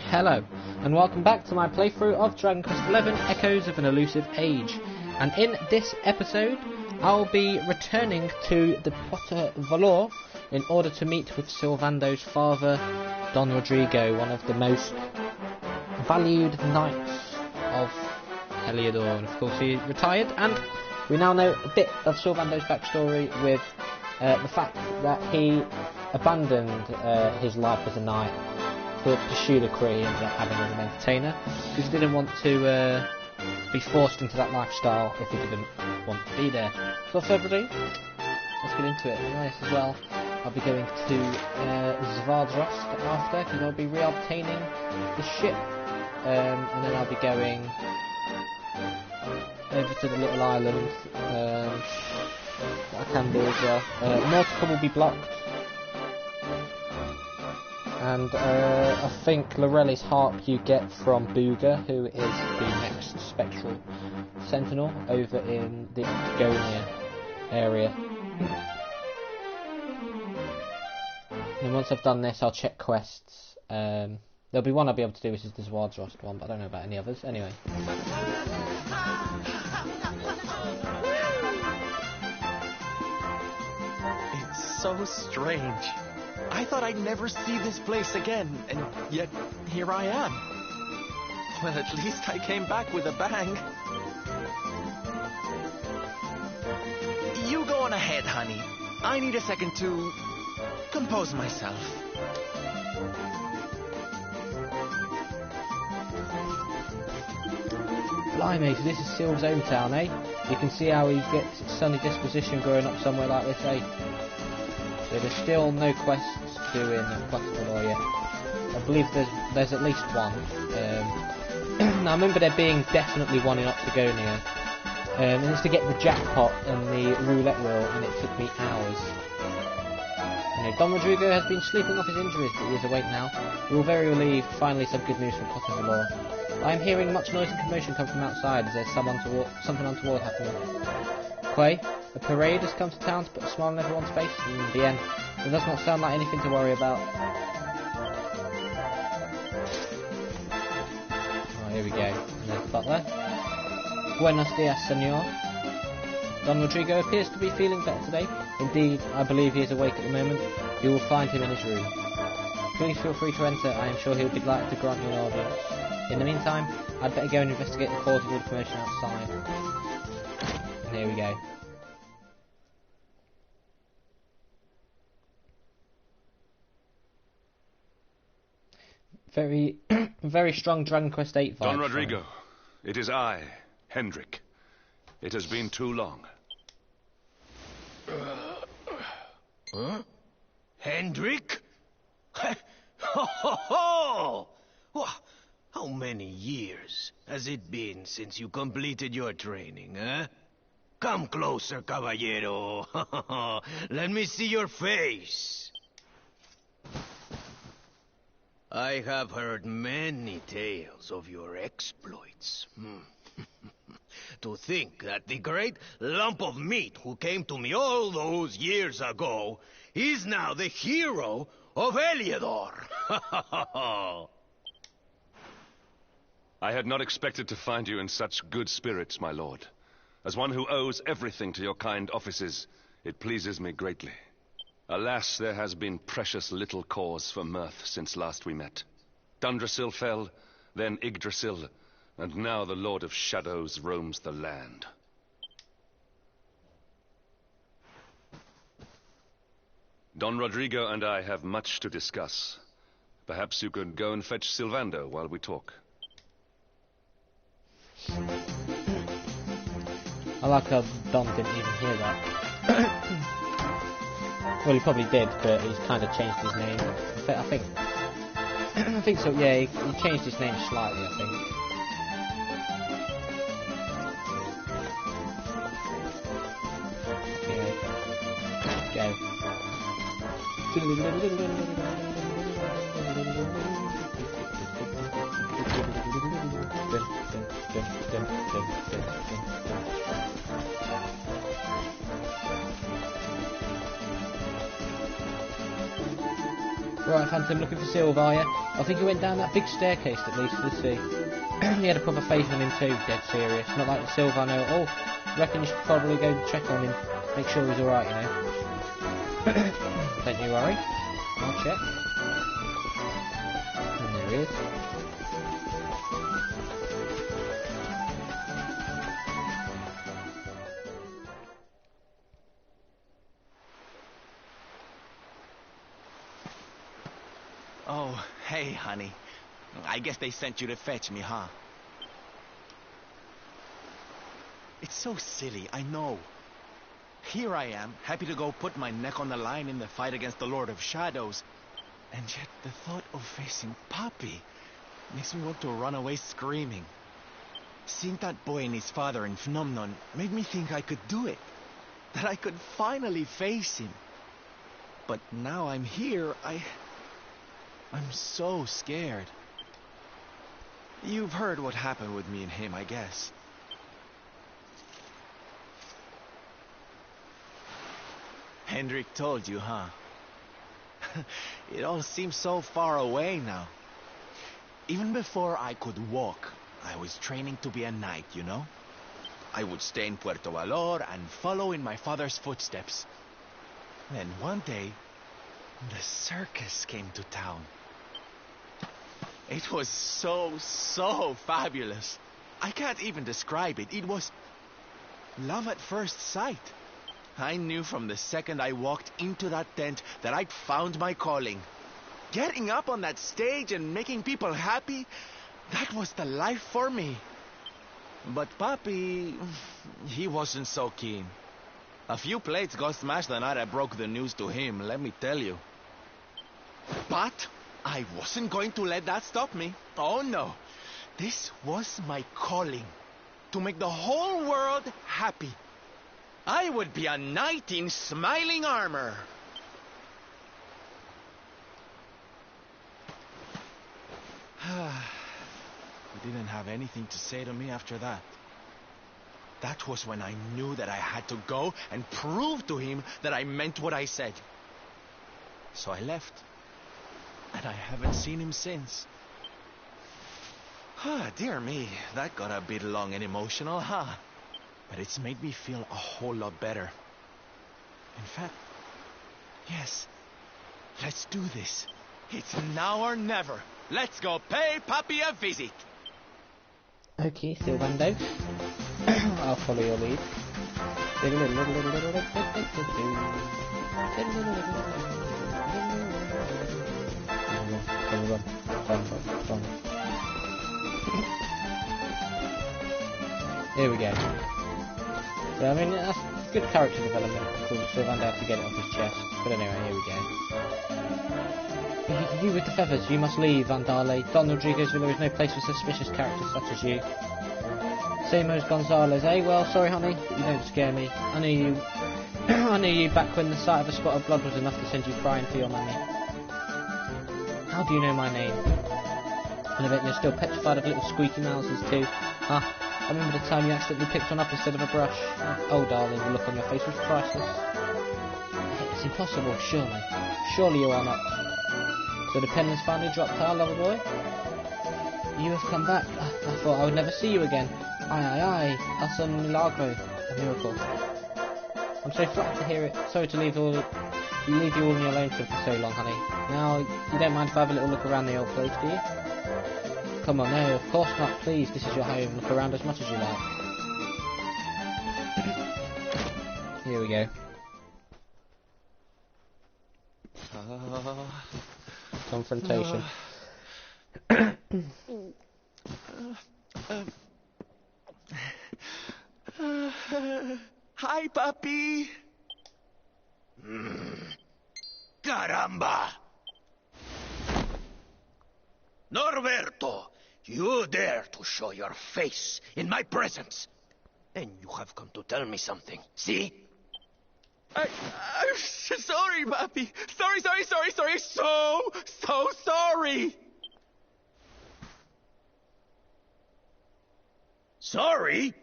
Hello, and welcome back to my playthrough of Dragon Quest XI Echoes of an Elusive Age. And in this episode, I'll be returning to the Puerto Valor in order to meet with Sylvando's father, Don Rodrigo, one of the most valued knights of Heliodor. And of course he retired, and we now know a bit of Sylvando's backstory with the fact that he abandoned his life as a knight to pursue the career he ended up having as an entertainer, because he didn't want to be forced into that lifestyle if he didn't want to be there. So without further ado, let's get into it. Nice as well. I'll be going to Zwaardsrust after, because I'll be re-obtaining the ship, and then I'll be going over to the little island. What I can do as well. Nautical will be blocked. And I think Lorelli's harp you get from Booga, who is the next spectral sentinel over in the Octagonia area. And once I've done this, I'll check quests. There'll be one I'll be able to do, which is the Zwaardsrust one, but I don't know about any others. Anyway. It's so strange. I thought I'd never see this place again, and yet here I am. Well, at least I came back with a bang. You go on ahead, honey. I need a second to compose myself. Blimey, so this is Syl's hometown, eh? You can see how he gets his sunny disposition growing up somewhere like this, eh? So there's still no quests to do in Puerto Valor yet. I believe there's at least one. Now I remember there being definitely one in Octagonia. And it's to get the jackpot and the roulette wheel, and it took me hours. You know, Don Rodrigo has been sleeping off his injuries, but he is awake now. We're all very relieved. Finally some good news from Puerto Valor. I am hearing much noise and commotion come from outside. Is there something untoward happening? Quay? A parade has come to town to put a smile on everyone's face. In the end, it does not sound like anything to worry about. Oh, here we go. And there's the butler. Buenos dias, senor. Don Rodrigo appears to be feeling better today. Indeed, I believe he is awake at the moment. You will find him in his room. Please feel free to enter. I am sure he will be delighted to grant you an audience. In the meantime, I'd better go and investigate the cause of all the commotion outside. And here we go. Very strong Dragon Quest VIII vibe. Don Rodrigo, it is I, Hendrik. It has been too long. Huh? Hendrik? Ho ho ho! How many years has it been since you completed your training, huh? Come closer, caballero. Let me see your face. I have heard many tales of your exploits. To think that the great lump of meat who came to me all those years ago is now the hero of Heliodor. I had not expected to find you in such good spirits, my lord. As one who owes everything to your kind offices, it pleases me greatly. Alas, there has been precious little cause for mirth since last we met. Dundrasil fell, then Yggdrasil, and now the Lord of Shadows roams the land. Don Rodrigo and I have much to discuss. Perhaps you could go and fetch Sylvando while we talk. I like how Don didn't even hear that. Well, he probably did, but he's kind of changed his name. I think so. Yeah, he changed his name slightly, I think. Go. Right, Phantom, looking for Sylve, are you? I think he went down that big staircase at least, let's see. He had a proper face on him too, dead serious. Not like the Sylve I know. Oh, reckon you should probably go check on him. Make sure he's alright, you know. Don't you worry. I'll check. And there he is. Oh, hey, honey. I guess they sent you to fetch me, huh? It's so silly, I know. Here I am, happy to go put my neck on the line in the fight against the Lord of Shadows. And yet the thought of facing Papi makes me want to run away screaming. Seeing that boy and his father in Phenomenon made me think I could do it. That I could finally face him. But now I'm here, I'm so scared. You've heard what happened with me and him, I guess. Hendrik told you, huh? It all seems so far away now. Even before I could walk, I was training to be a knight, you know? I would stay in Puerto Valor and follow in my father's footsteps. Then one day, the circus came to town. It was so fabulous. I can't even describe it. It was love at first sight. I knew from the second I walked into that tent that I'd found my calling. Getting up on that stage and making people happy, that was the life for me. But Papi, he wasn't so keen. A few plates got smashed the night I broke the news to him, let me tell you. But I wasn't going to let that stop me. Oh no. This was my calling. To make the whole world happy. I would be a knight in smiling armor. He didn't have anything to say to me after that. That was when I knew that I had to go and prove to him that I meant what I said. So I left. And I haven't seen him since. Dear me, that got a bit long and emotional, huh? But it's made me feel a whole lot better. In fact, yes, let's do this. It's now or never. Let's go pay Papi a visit. Okay, Sylvando. I'll follow your lead. Run. Here we go. So, I mean, that's good character development for Sylvando to get it off his chest. But anyway, here we go. You with the feathers, you must leave, Vandale. Don Rodrigo's villa is no place for suspicious characters such as you. Same as Gonzalez, eh? Well, sorry, honey, but you don't scare me. I knew you. I knew you back when the sight of a spot of blood was enough to send you crying for your mummy. How do you know my name? And I bet you're still petrified of little squeaky mouses too. Huh? I remember the time you accidentally picked one up instead of a brush. Oh, darling, the look on your face was priceless. It's impossible, surely. Surely you are not. So the pen has finally dropped, huh, lover boy? You have come back. I thought I would never see you again. Aye. That's a milagro. A miracle. I'm so flattered to hear it. Sorry to leave you all on your own for so long, honey. Now, you don't mind if I have a little look around the old place, do you? Come on, no, of course not. Please, this is your home. Look around as much as you like. Here we go. Confrontation. Hi, Papi. Caramba! Norberto, you dare to show your face in my presence. And you have come to tell me something, see? I'm sorry, Papi. Sorry. So sorry. Sorry?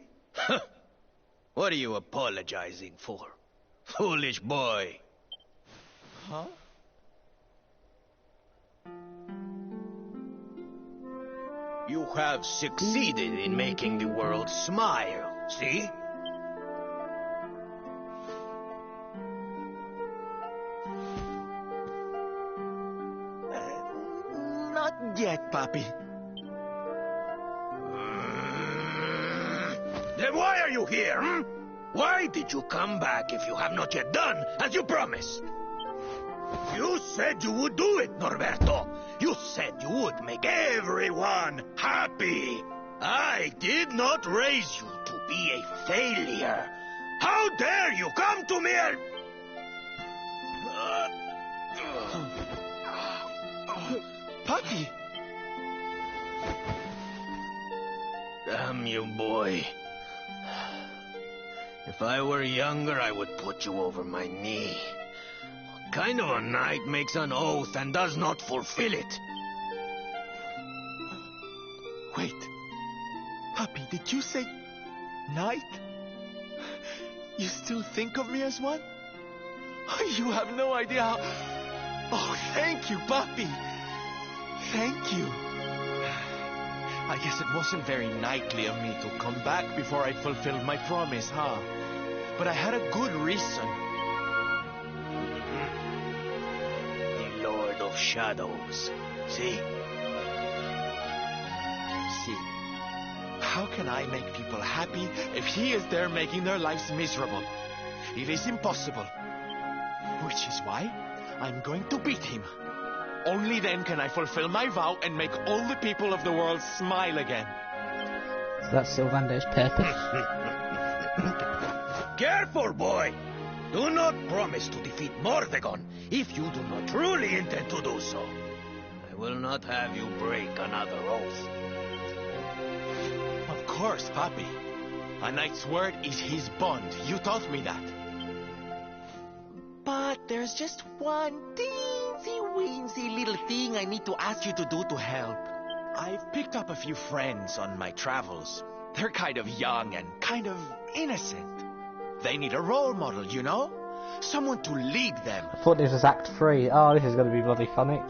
What are you apologizing for? Foolish boy. Huh? have succeeded in making the world smile, see? Not yet, Papi. Then why are you here, hmm? Why did you come back if you have not yet done as you promised? You said you would do it, Norberto. You said you would make everyone happy. I did not raise you to be a failure. How dare you come to me and... Papi! Damn you, boy. If I were younger, I would put you over my knee. What kind of a knight makes an oath and does not fulfill it? Wait. Papi, did you say... knight? You still think of me as one? You have no idea how... Oh, thank you, Papi. Thank you. I guess it wasn't very knightly of me to come back before I'd fulfilled my promise, huh? But I had a good reason. The Lord of Shadows. See? See, how can I make people happy if he is there making their lives miserable? It is impossible. Which is why I'm going to beat him. Only then can I fulfill my vow and make all the people of the world smile again. So that's Sylvando's purpose. Careful, boy! Do not promise to defeat Mordegon if you do not truly intend to do so. I will not have you break another oath. Of course, Papi. A knight's word is his bond. You taught me that. But there's just one teensy-weensy little thing I need to ask you to do to help. I've picked up a few friends on my travels. They're kind of young and kind of innocent. They need a role model, you know? Someone to lead them. I thought this was Act 3. Oh, this is going to be bloody funny.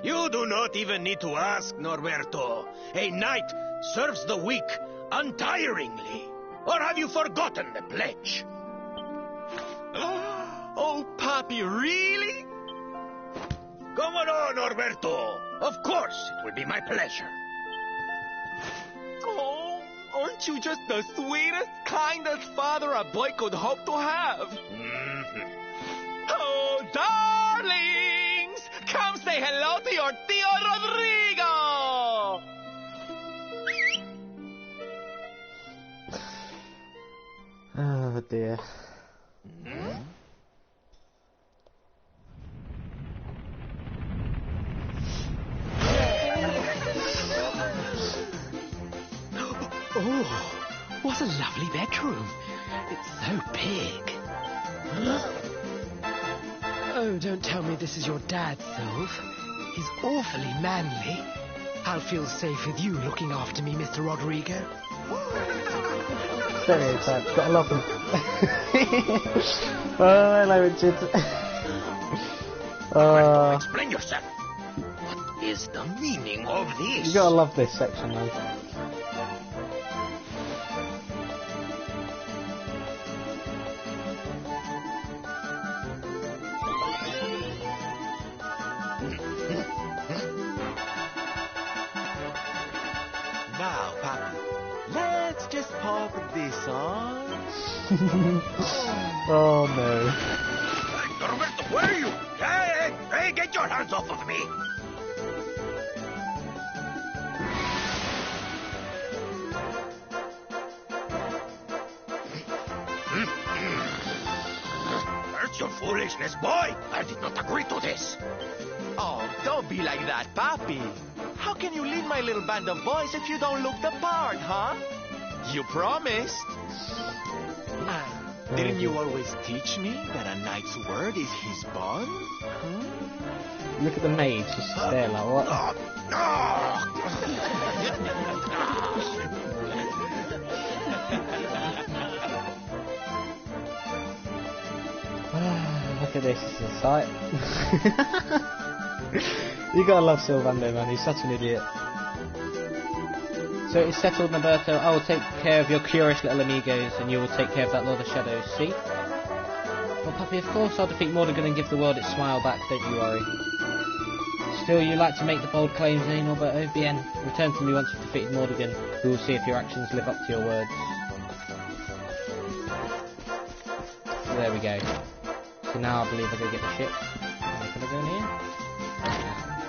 You do not even need to ask, Norberto. A knight serves the weak untiringly. Or have you forgotten the pledge? Oh, Papi, really? Come on, Norberto. Of course, it will be my pleasure. Oh, aren't you just the sweetest, kindest father a boy could hope to have? Oh, darlings! Come say hello to your Tío Rodrigo! Oh dear. Oh, what a lovely bedroom. It's so big. Oh, don't tell me this is your dad, Sylv. He's awfully manly. I'll feel safe with you looking after me, Mr. Rodrigo. Stereotype, gotta love them. Oh, hello Richard. Norberto, explain yourself. What is the meaning of this? You gotta love this section, man. Now, Papi, let's just pop this on. Oh no. Hey, Norberto, where are you? Hey, get your hands off of me. That's your foolishness, boy. I did not agree to this. Oh, don't be like that, Papi. How can you lead my little band of boys if you don't look the part, huh? You promised. And didn't you always teach me that a knight's word is his bond? Look at the maids just stare like what? Look at this, this is a sight. You gotta love Sylvando, man, he's such an idiot. So it's settled, Noberto. I will take care of your curious little amigos, and you will take care of that Lord of Shadows, see? Well, Puppy, of course I'll defeat Mordegon and give the world its smile back, don't you worry. Still, you like to make the bold claims, eh, Norberto? Bien. Return to me once you've defeated Mordegon. We will see if your actions live up to your words. So there we go. So now I believe I go get the ship. Can I go in here?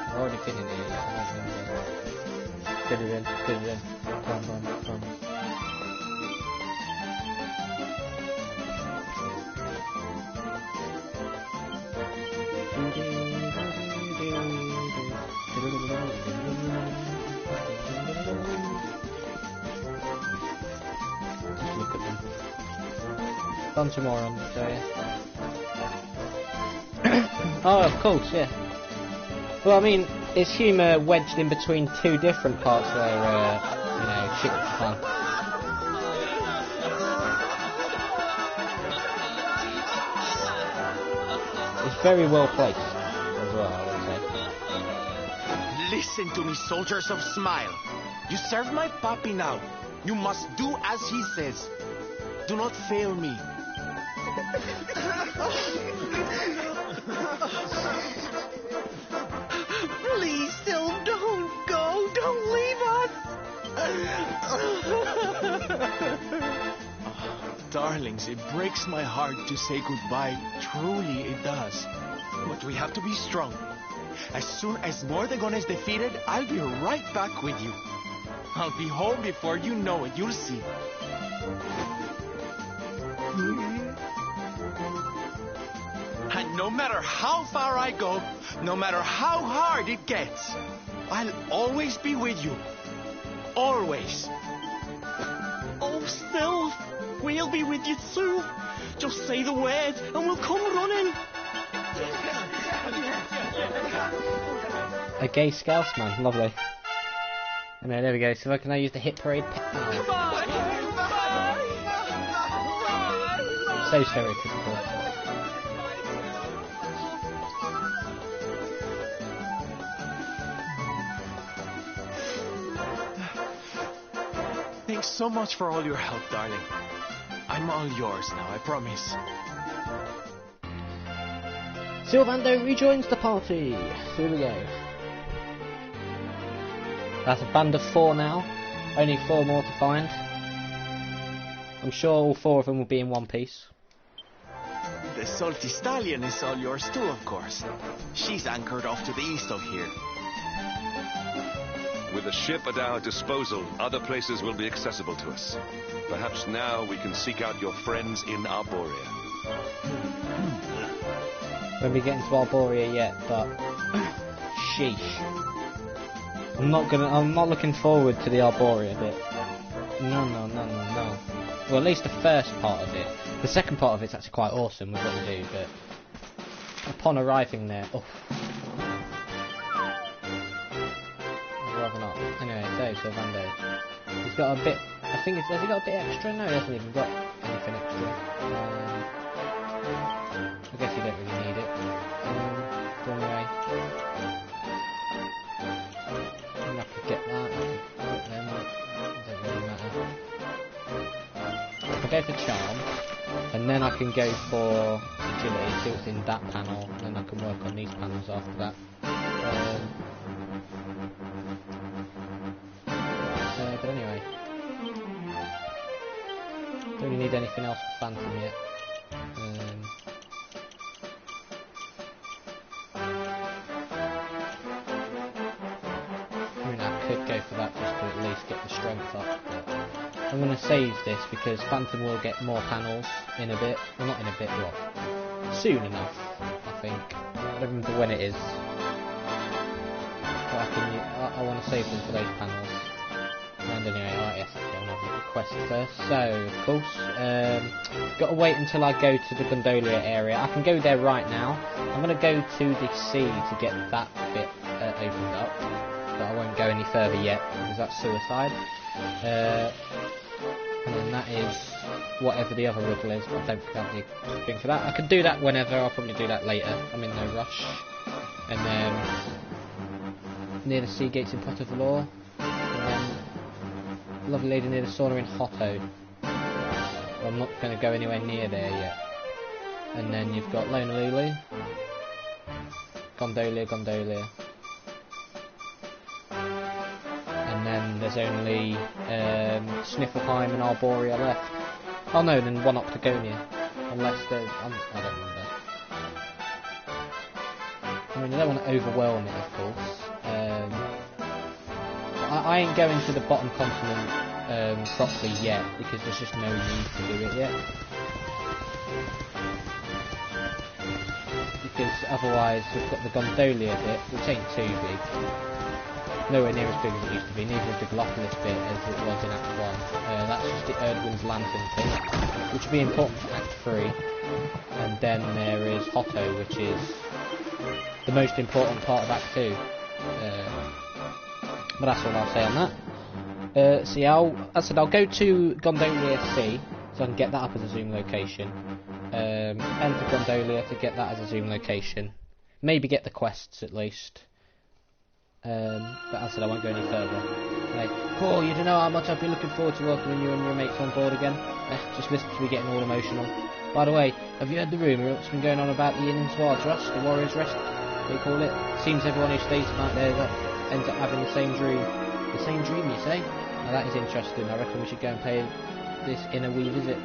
I've already been in here. Get it in. Come on. Just look at them. Done some more on, so yeah. Oh, of course, yeah. Well, I mean, it's humour wedged in between two different parts where, you know, shit was fun. It's very well placed, as well, I would say. Listen to me, soldiers of Smile. You serve my puppy now. You must do as he says. Do not fail me. Please, Syl, don't go. Don't leave us. Darlings, it breaks my heart to say goodbye. Truly, it does. But we have to be strong. As soon as Mordegon is defeated, I'll be right back with you. I'll be home before you know it. You'll see. And no matter how far I go, no matter how hard it gets, I'll always be with you. Always. Oh, Sylv, we'll be with you too. Just say the word and we'll come running. A gay Scousman, lovely. And then there we go, so I can now use the hit parade pet power. So stereotypical. Thanks so much for all your help, darling. I'm all yours now, I promise. Sylvando rejoins the party. Here we go. That's a band of 4 now. Only 4 more to find. I'm sure all 4 of them will be in one piece. The Salty Stallion is all yours too, of course. She's anchored off to the east of here. With a ship at our disposal, other places will be accessible to us. Perhaps now we can seek out your friends in Arborea. Won't be getting to Arborea yet, but sheesh. I'm not looking forward to the Arborea bit. No. Well, at least the first part of it. The second part of it's actually quite awesome with what to do, but upon arriving there, oh. I'd rather not. Anyway, so Sylvando. He's got a bit, has he got a bit extra? No, he hasn't even got anything extra. I guess you don't really need it. But anyway. And I could get that, I could put them, it doesn't really matter. I can go for Charm, and then I can go for Agility, see what's in that panel, and then I can work on these panels after that. But anyway. Don't really need anything else for Phantom yet. I could go for that just to at least get the strength up, but I'm going to save this because Phantom will get more panels in a bit. Well, not in a bit, what? Soon enough, I think. I don't remember when it is. But I want to save them for those panels. And anyway, yes, I'll have a request first. So, of course, got to wait until I go to the Gondolia area. I can go there right now. I'm going to go to the sea to get that bit opened up. But I won't go any further yet because that's suicide. And then that is whatever the other riddle is, but I don't have anything for that. I can do that whenever, I'll probably do that later. I'm in no rush. And then near the sea gates in Puerto Valor. And then lovely lady near the sauna in Hotto. Well, I'm not going to go anywhere near there yet. And then you've got Lonalulu, Gondolia. And then there's only Sniffelheim and Arborea left. Oh no, then one Octagonia. Unless there's... I don't remember. I mean, I don't want to overwhelm it, of course. I ain't going to the bottom continent properly yet, because there's just no need to do it yet. Because otherwise we've got the Gondolia bit, which ain't too big. Nowhere near as big as it used to be, neither is the Glopolis bit as it was in Act 1. That's just the Erdwin's Lantern thing, which will be important for Act 3. And then there is Hotto, which is the most important part of Act 2. But that's all I'll say on that. See, I'll go to Gondolia C, so I can get that up as a zoom location. Enter Gondolia to get that as a zoom location. Maybe get the quests at least. But as I said, I won't go any further. Like, cool, you don't know how much I've been looking forward to welcoming you and your mates on board again. Just listen to me getting all emotional. By the way, have you heard the rumour that's been going on about the inn in Zwaardsrust, the Warrior's Rest, they call it? Seems everyone who stays tonight there ends up having the same dream. The same dream, you say? Now that is interesting. I reckon we should go and pay this inn a wee visit.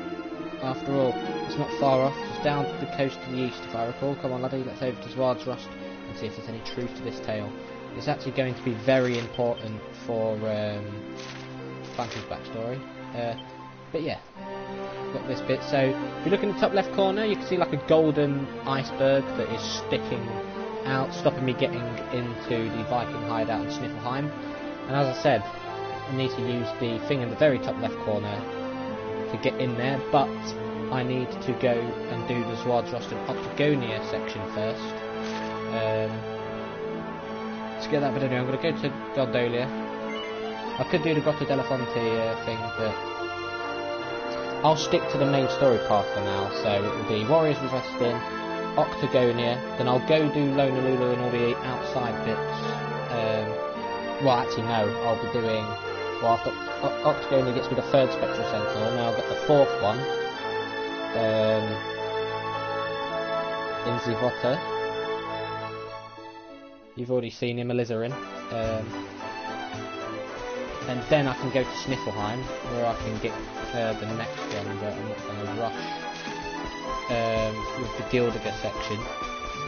After all, it's not far off, just down to the coast to the east, if I recall. Come on, laddie, let's over to Zwaardsrust and see if there's any truth to this tale. It's actually going to be very important for Clancy's backstory. But yeah, got this bit. So if you look in the top left corner, you can see like a golden iceberg that is sticking out, stopping me getting into the Viking hideout in Sniffelheim. And as I said, I need to use the thing in the very top left corner to get in there, but I need to go and do the Zwaardsrust and Octagonia section first. To get that, but anyway, I'm going to go to Gondolia. I could do the Grotto della Fonte thing, but I'll stick to the main story path for now. So it will be Warriors Resting, Octagonia, then I'll go do Lonalulu and all the outside bits. Well, actually no, I'll be doing... Well, I've got Octagonia gets me the third Spectral Sentinel, now I've got the fourth one. In Zivota. You've already seen him, Alizarin. And then I can go to Sniffelheim, where I can get the next one, but I'm not going to rush with the Gildiger section.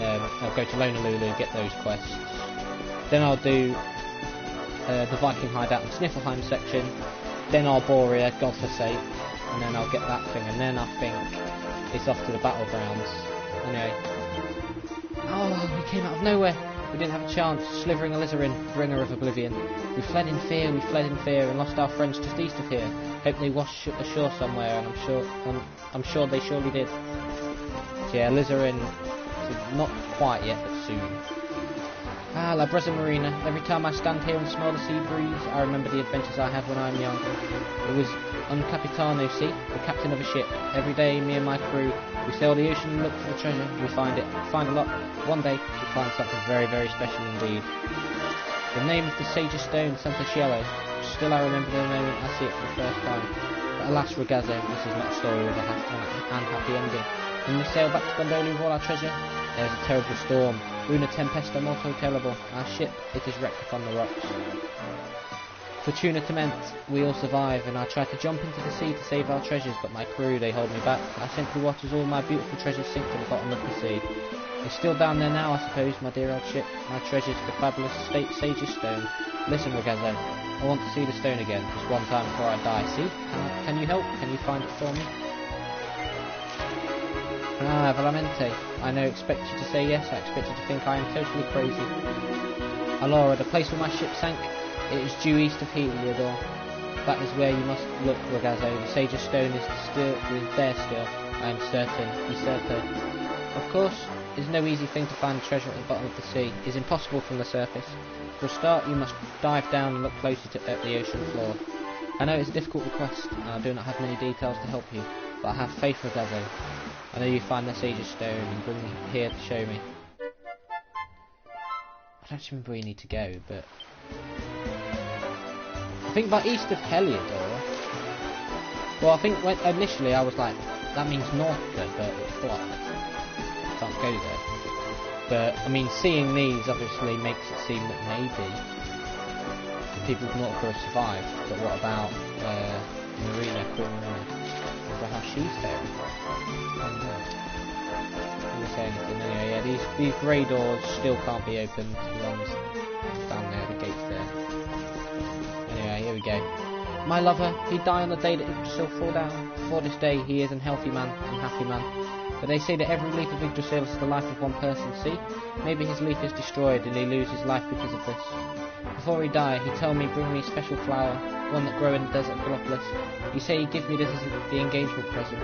I'll go to Lonalulu, get those quests. Then I'll do the Viking hideout and Sniffelheim section. Then Arborea, God forsake, and then I'll get that thing. And then I think it's off to the battlegrounds. Anyway. Oh, we came out of nowhere. We didn't have a chance. Slithering Alizarin, bringer of oblivion. We fled in fear, and lost our friends just east of here. Hope they washed ashore somewhere, and I'm sure they surely did. So yeah, Alizarin, not quite yet, but soon. Ah, La Brezza Marina. Every time I stand here and smell the sea breeze, I remember the adventures I had when I was young. It was un capitano, see, the captain of a ship. Every day, me and my crew, we sail the ocean and look for treasure. We find a lot. One day, we find something very, very special indeed. The name of the Sage's Stone, Santa Cielo. Still, I remember the moment I see it for the first time. But alas, Ragazzo, this is not a story with an unhappy ending. When we sail back to Gondolia with all our treasure, there's a terrible storm. Una tempesta molto terrible. Our ship, it is wrecked upon the rocks. Fortunatamente, we all survive, and I tried to jump into the sea to save our treasures, but my crew, they hold me back. I simply watch as all my beautiful treasures sink to the bottom of the sea. It's still down there now, I suppose, my dear old ship. My treasures, the fabulous Sage's Stone. Listen, Ragazzo, I want to see the stone again, just one time before I die. See? Can you help? Can you find it for me? Ah, veramente. I know, expect you to say yes. I expect you to think I am totally crazy. Allora, the place where my ship sank, it is due east of Heliodor. That is where you must look, Ragazzo. The Sage's Stone is there still. I am certain. Be certain. Of course, it is no easy thing to find treasure at the bottom of the sea. It is impossible from the surface. For a start, you must dive down and look closer at the ocean floor. I know it's a difficult request, and I do not have many details to help you, but I have faith, Ragazzo. I know you find the Sage's Stone and bring me here to show me. I don't remember where you need to go, but... I think by east of Heliodor. Well, I think initially I was like, that means Northca, but it's blocked. Can't go there. But, I mean, seeing these obviously makes it seem that maybe the people of Northca have survived. But what about Marina Corona? For how she's faring? I don't know. Didn't say anything. Anyway, yeah, these grey doors still can't be opened. The ones down there, the gates there. Anyway, here we go. My lover, he died on the day that Yggdrasil fell down. Before this day, he is an healthy man, unhappy man. But they say that every leaf of Yggdrasil is the life of one person. See? Maybe his leaf is destroyed and he loses life because of this. Before he died, he told me bring me a special flower, one that grew in the desert of Gallopolis. He said he'd give me this as the engagement present.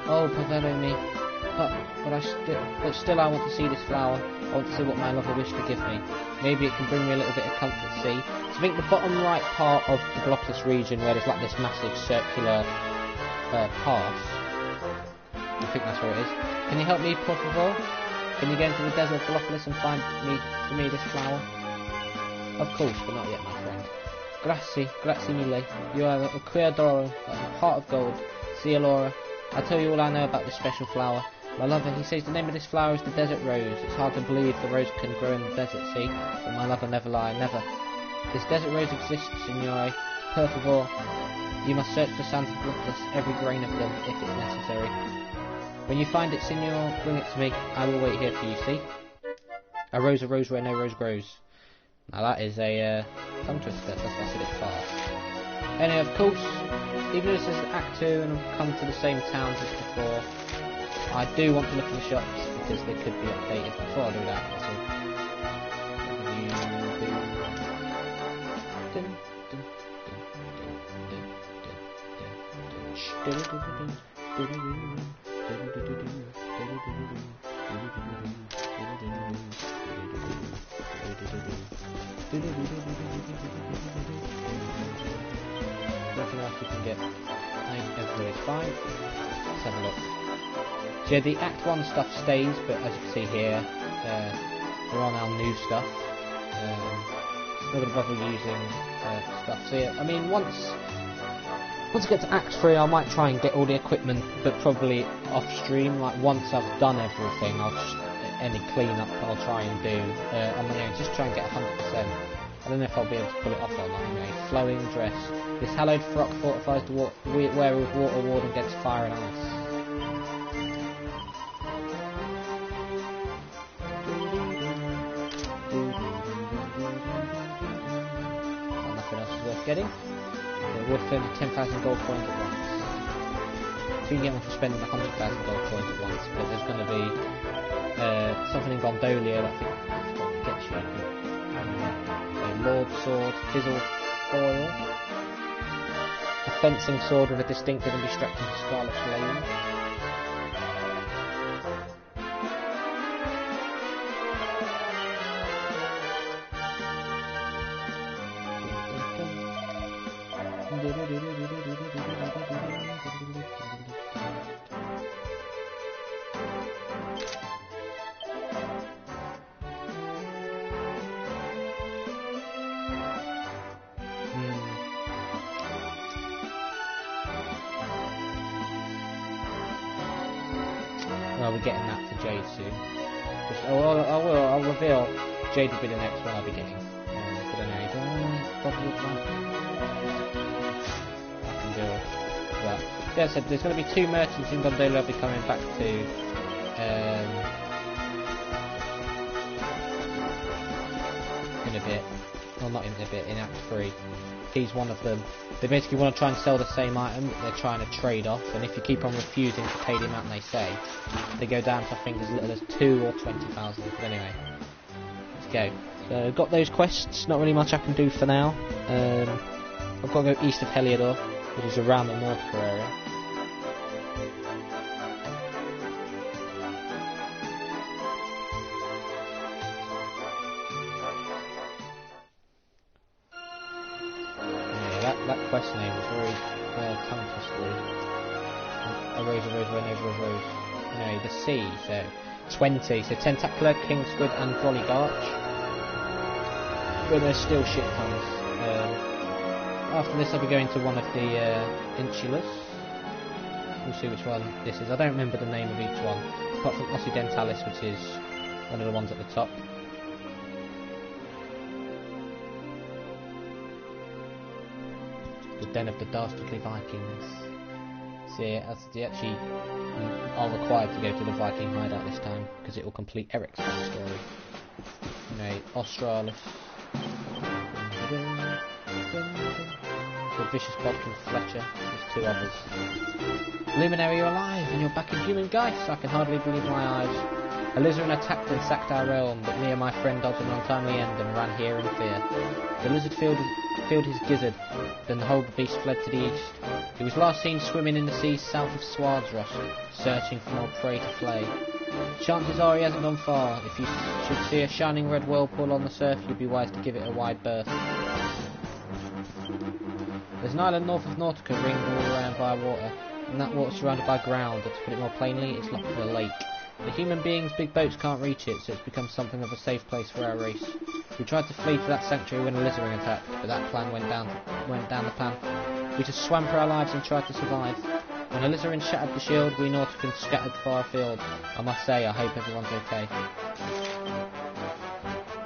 Oh, Pavelo me. But still I want to see this flower. I want to see what my lover wished to give me. Maybe it can bring me a little bit of comfort, see? So I think the bottom right part of the Gallopolis region, where there's like this massive circular pass, I think that's where it is. Can you help me, por favor? Can you go into the desert of Gallopolis and find for me this flower? Of course, but not yet, my friend. Grazie mille. You are a queer d'oro, a heart of gold. See, Alora, I'll tell you all I know about this special flower. My lover, he says the name of this flower is the desert rose. It's hard to believe the rose can grow in the desert, see? But my lover never lie, never. This desert rose exists, signore. Per favor. You must search for sands of Gallopolis, every grain of them, if it's necessary. When you find it, signor, bring it to me. I will wait here for you, see? A rose where no rose grows. Now that is a tongue twister, that's why I said it fast. Anyway, of course, even though this is Act 2 and I've come to the same towns as before, I do want to look in the shops because they could be updated. Before I do that, that's all. Nothing else we can get. I think everybody's fine. Let's have a look. So yeah, the Act 1 stuff stays, but as you can see here, we're on our new stuff. Not going to bother using stuff. So yeah, I mean, once I get to Act 3, I might try and get all the equipment, but probably off stream. Like once I've done everything, any cleanup I'll try and do on my own, just try and get 100%. I don't know if I'll be able to pull it off or not. Anyway, flowing dress. This hallowed frock fortifies the wearer with water ward against fire and ice. Nothing else is worth getting. It would fund 10,000 gold coins at once. So you can get one for spending 100,000 gold coins at once, but there's going to be something in Gondolia that I think gets you. Lord sword, fizzle foil, a fencing sword with a distinctive and distracting scarlet flame. Well, we're getting that for Jade soon. I'll reveal Jade will be the next one I'll be getting. But anyway, do I want to bother with that? I can do it. But yeah, so there's going to be 2 merchants in Gondola I'll be coming back to. In a bit. Well, not in a bit, in Act 3. He's one of them. They basically want to try and sell the same item that they're trying to trade off, and if you keep on refusing to pay the amount they say, they go down to I think as little as 2 or 20,000. But anyway, let's go. So got those quests, not really much I can do for now. I've got to go east of Heliodor, which is around the Northca area. That quest name was very tongue twistery. A rose, where no rose. Anyway, the sea, so 20. So Tentacular, King Squid and Brollygarch. But there's still shit tons. after this I'll be going to one of the insulas. We'll see which one this is. I don't remember the name of each one, apart from Occidentalis, which is one of the ones at the top. The den of the dastardly Vikings. See, actually, you are required to go to the Viking hideout this time, because it will complete Eric's backstory. Australis. The vicious Bodkin Fletcher. There's 2 others. Luminary, you're alive, and you're back in human guise. I can hardly believe my eyes. Alizarin attacked and sacked our realm, but me and my friend dodged an untimely end and ran here in fear. The lizard filled his gizzard, then the whole beast fled to the east. He was last seen swimming in the seas south of Zwaardsrust, searching for more prey to flay. Chances are he hasn't gone far. If you should see a shining red whirlpool on the surf, you'd be wise to give it a wide berth. There's an island north of Nautica ringed all around by water, and that water's surrounded by ground, or to put it more plainly, it's locked to a lake. The human beings' big boats can't reach it, so it's become something of a safe place for our race. We tried to flee to that sanctuary when a lizard attacked, but that plan went down the pan. We just swam for our lives and tried to survive. When a lizard shattered the shield, we Nauticans scattered far afield. I must say, I hope everyone's okay.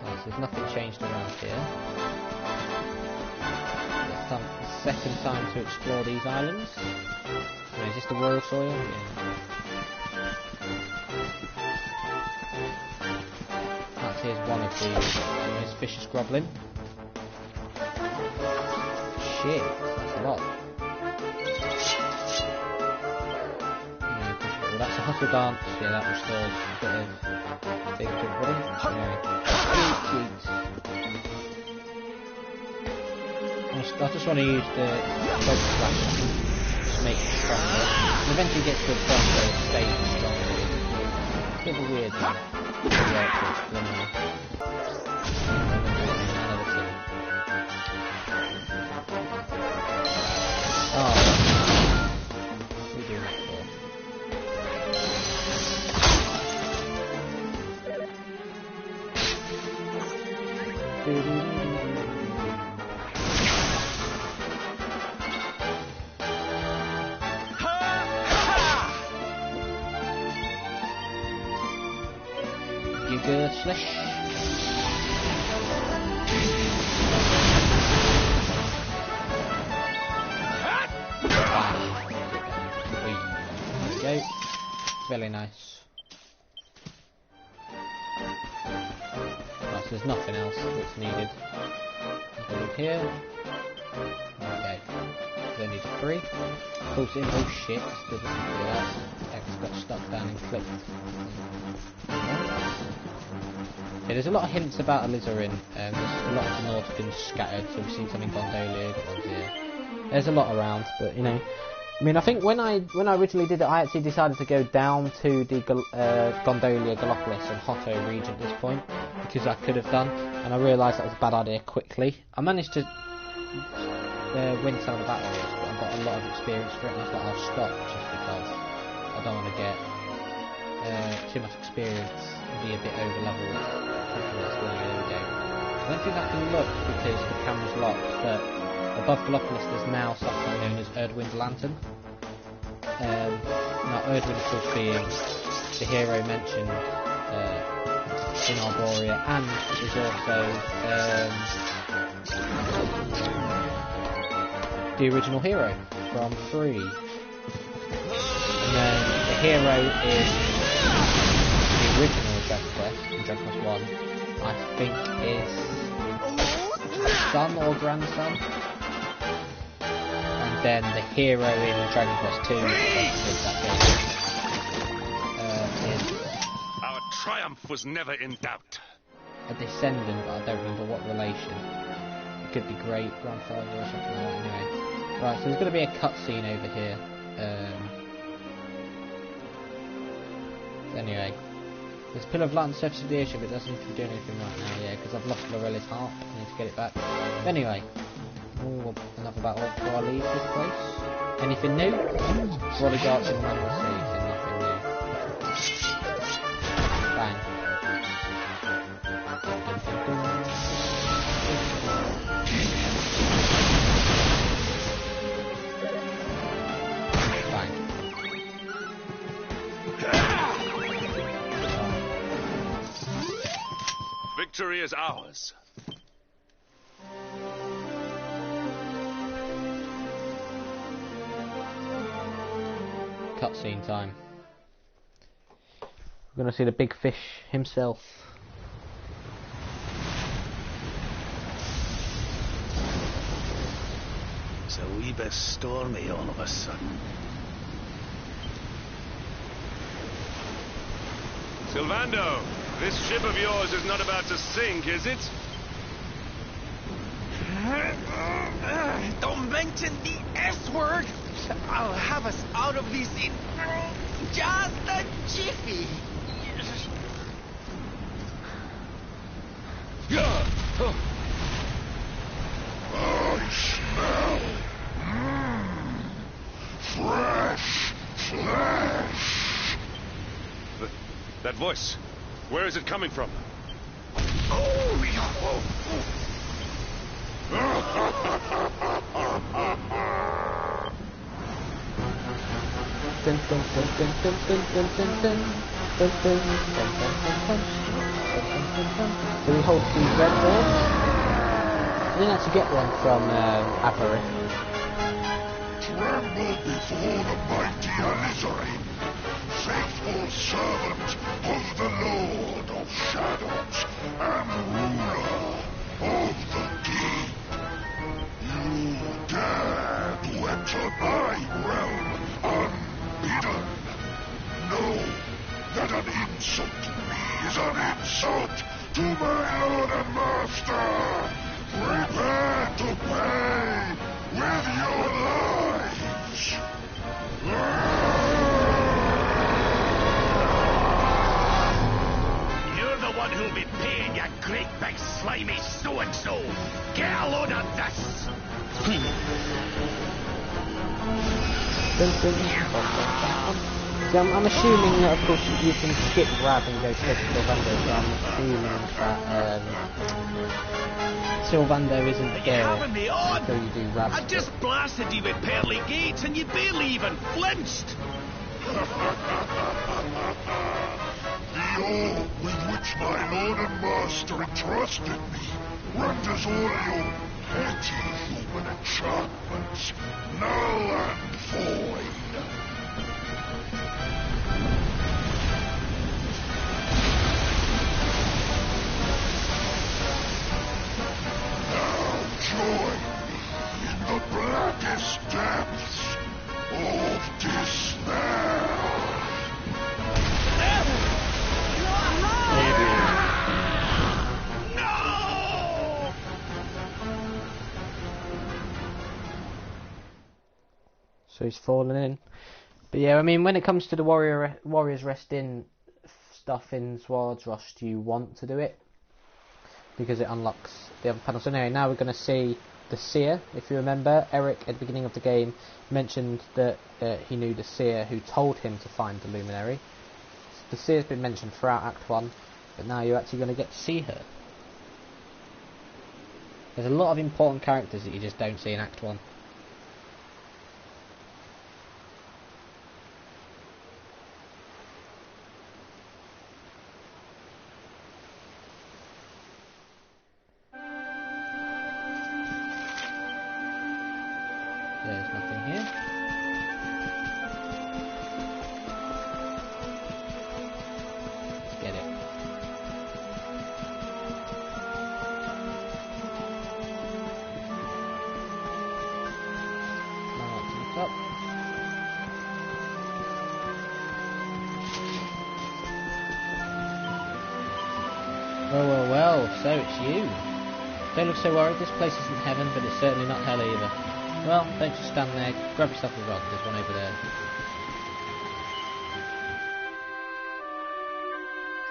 Right, so there's nothing changed around here. It's the second time to explore these islands. Is this the royal soil? Yeah. Here's one of these. Here's vicious groblin. Shit, that's a lot. Well, that's a hustle dance. Yeah, that was still a bit of big buddy. I just want to use the boat splash to make it stronger. And eventually get to a point where it stays stronger. It's a bit of a weird one. Slash. There we go. Very nice. Right, so there's nothing else that's needed. Go here. Okay. Then need a 3. Pulls in. Oh shit! Still doesn't do that. X got stuck down and clipped. Yeah, there's a lot of hints about Alizarin. There's a lot of the Nauticans scattered, so we've seen some in Gondolia, got ones here. There's a lot around, but you know, I mean, I think when I originally did it, I actually decided to go down to the Gondolia, Gallopolis, and Hotto region at this point because I could have done, and I realised that was a bad idea quickly. I managed to win some of the battle areas, but I got a lot of experience for it, and I thought I'll stop just because I don't want to get too much experience and be a bit over leveled. I don't think I can look because the camera's locked, but above Gallopolis there's now something known as Erdwin's Lantern. Now Erdwin, of course, being the hero mentioned in Arborea, and is also the original hero from 3. And then the hero is the original Dragon Quest, Dragon Quest 1, I think is son or grandson. And then the hero in Dragon Quest 2, is our triumph was never in doubt. A descendant, but I don't remember what relation. It could be great grandfather or something like that. Anyway, right. So there's going to be a cutscene over here. Anyway. There's a pillar of light on the surface of the ocean, but it doesn't seem to be doing anything right now, yeah, because I've lost Lorella's harp. I need to get it back. But anyway, enough about all before I leave this place. Anything new? Rolly darts and random seas, and nothing new. Bang. victory is ours. Cutscene time. We're going to see the big fish himself. It's a wee bit stormy all of a sudden. Sylvando, this ship of yours is not about to sink, is it? Don't mention the S word. I'll have us out of this in just a jiffy. I smell fresh flesh. That voice, where is it coming from? So we hold these red balls. I didn't actually get one from Apparit. Tremble before the mighty Elusive, faithful servant of the Lord of Shadows and ruler of the deep. You dare to enter my realm unbidden. Know that an insult to me is an insult to my lord and master. Prepare to pay with your lives. You're the one who'll be paying, you great big slimy so-and-so. Get a load of this. So I'm assuming that, of course, you can skip grab and go straight to Sylvando, so I'm assuming that Sylvando isn't there Having me on? until you do grab. I just blasted you with pearly gates and you barely even flinched. The orb with which my lord and master entrusted me renders all your petty human enchantments null and void. Now join me in the blackest depths of despair. No! So he's fallen in. But yeah, I mean, when it comes to the Warriors Rest In stuff in Zwaardsrust, you want to do it because it unlocks the other panel. So anyway, now we're going to see the Seer. If you remember, Eric at the beginning of the game mentioned that he knew the Seer who told him to find the Luminary. The Seer's been mentioned throughout Act 1, but now you're actually going to get to see her. There's a lot of important characters that you just don't see in Act 1. There's nothing here. Let's get it. Now up to the top. Well, so it's you. Don't look so worried, this place isn't heaven, but it's certainly not hell either. Well, don't just stand there, grab yourself a rock, there's one over there.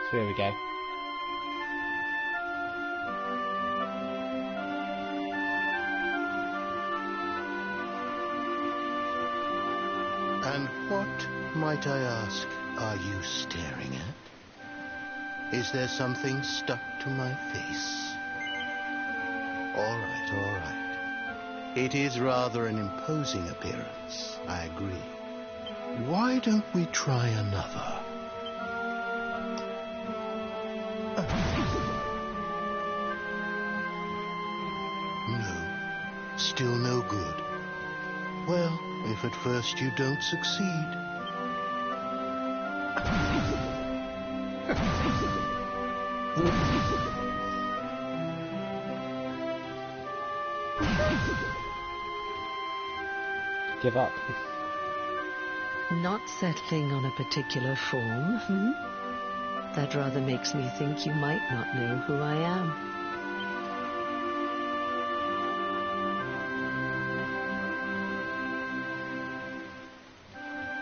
So here we go. And what, might I ask, are you staring at? Is there something stuck to my face? All right. It is rather an imposing appearance, I agree. Why don't we try another? Still no good. Well, if at first you don't succeed. Give up. Not settling on a particular form, That rather makes me think you might not know who I am.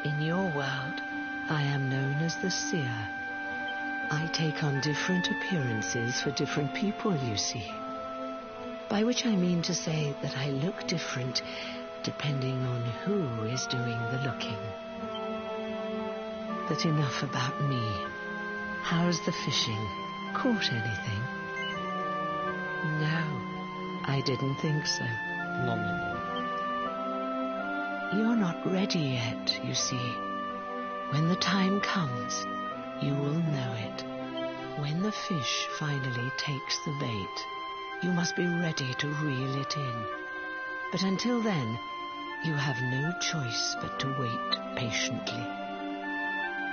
In your world, I am known as the Seer. I take on different appearances for different people, you see. By which I mean to say that I look different depending on who is doing the looking. But enough about me. How's the fishing? Caught anything? No, I didn't think so. No. You're not ready yet, you see. When the time comes, you will know it. When the fish finally takes the bait, you must be ready to reel it in. But until then, you have no choice but to wait patiently.